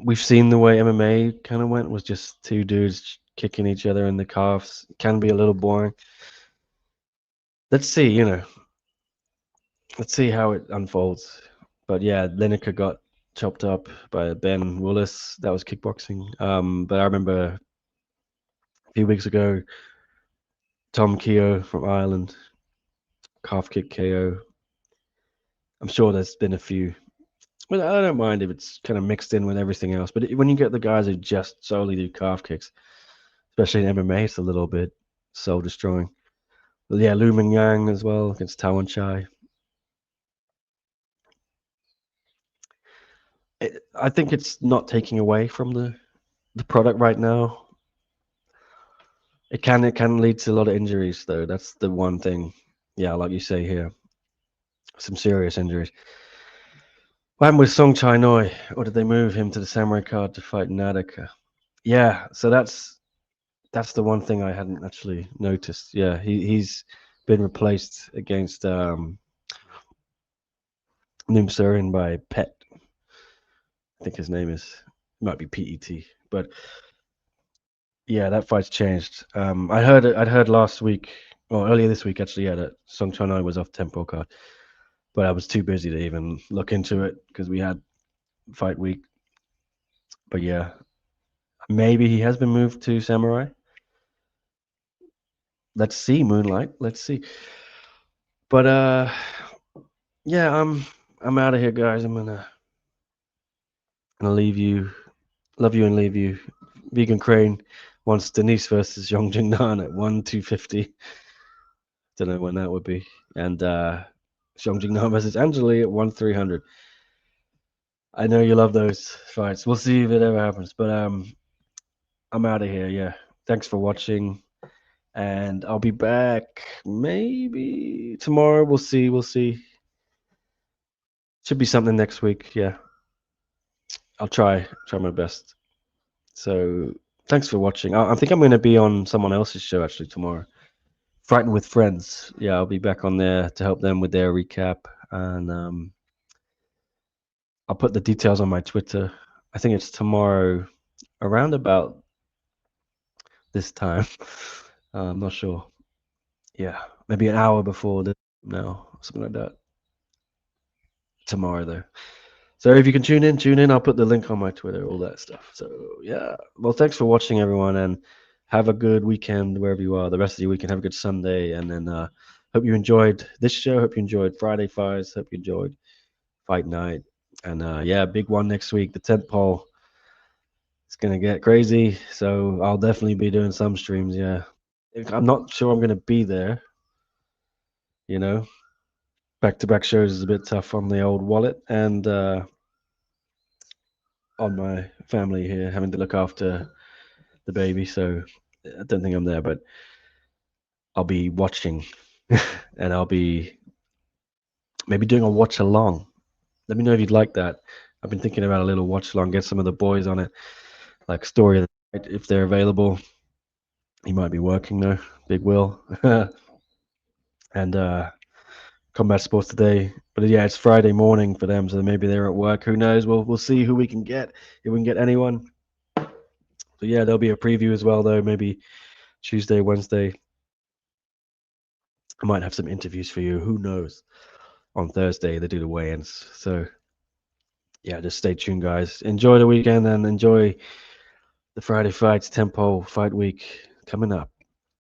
we've seen the way MMA kind of went, was just 2 dudes kicking each other in the calves. It can be a little boring. Let's see, let's see how it unfolds. But yeah, Lineker got chopped up by Ben Willis. That was kickboxing. But I remember a few weeks ago, Tom Keogh from Ireland, calf kick KO. I'm sure there's been a few. Well, I don't mind if it's kind of mixed in with everything else. But when you get the guys who just solely do calf kicks, especially in MMA, it's a little bit soul destroying. But yeah, Lu Mingyang as well against Tawan Chai. I think it's not taking away from the product right now. It can lead to a lot of injuries, though. That's the one thing. Yeah, like you say here, some serious injuries. What happened with Song Chai Noi? Or did they move him to the Samurai card to fight Nadaka? Yeah, so that's the one thing I hadn't actually noticed. Yeah, he's been replaced against Noom Surin by Pet. I think his name is, might be PET, but yeah, that fight's changed. I'd heard last week, or earlier this week actually, yeah, that Song Chai Noi was off tempo card, but I was too busy to even look into it because we had fight week. But yeah, maybe he has been moved to Samurai. Let's see, Moonlight. Let's see. But yeah, I'm out of here, guys. I'm gonna leave you, love you and leave you. Vegan Crane wants Denise versus Yong Jing Nan at 1-250. Don't know when that would be. And Yong Jing Nan versus Angeli at 1-300. I know you love those fights. We'll see if it ever happens. But I'm out of here. Yeah. Thanks for watching. And I'll be back maybe tomorrow. We'll see. Should be something next week. Yeah, I'll try my best. So thanks for watching. I think I'm going to be on someone else's show actually tomorrow. Frightened with Friends. Yeah, I'll be back on there to help them with their recap, and I'll put the details on my Twitter. I think it's tomorrow around about this time. I'm not sure. Yeah, maybe an hour before the now, something like that. Tomorrow though. So if you can tune in. I'll put the link on my Twitter, all that stuff. So yeah. Well, thanks for watching, everyone, and have a good weekend wherever you are. The rest of your weekend, have a good Sunday, and then hope you enjoyed this show. Hope you enjoyed Friday Fights. Hope you enjoyed Fight Night, and yeah, big one next week. The 10th poll. It's gonna get crazy. So I'll definitely be doing some streams. Yeah, I'm not sure I'm gonna be there. You know, back-to-back shows is a bit tough on the old wallet, and on my family here, having to look after the baby. So I don't think I'm there, but I'll be watching and I'll be maybe doing a watch along. Let me know if you'd like that. I've been thinking about a little watch along, get some of the boys on it, like Story of the Night, if they're available. He might be working though, Big Will. And Combat Sports Today. But yeah, it's Friday morning for them, so maybe they're at work. Who knows? We'll see who we can get, if we can get anyone. So yeah, there'll be a preview as well though, maybe Tuesday, Wednesday. I might have some interviews for you. Who knows? On Thursday, they do the weigh-ins. So, yeah, just stay tuned, guys. Enjoy the weekend and enjoy the Friday Fights Tempo Fight Week coming up.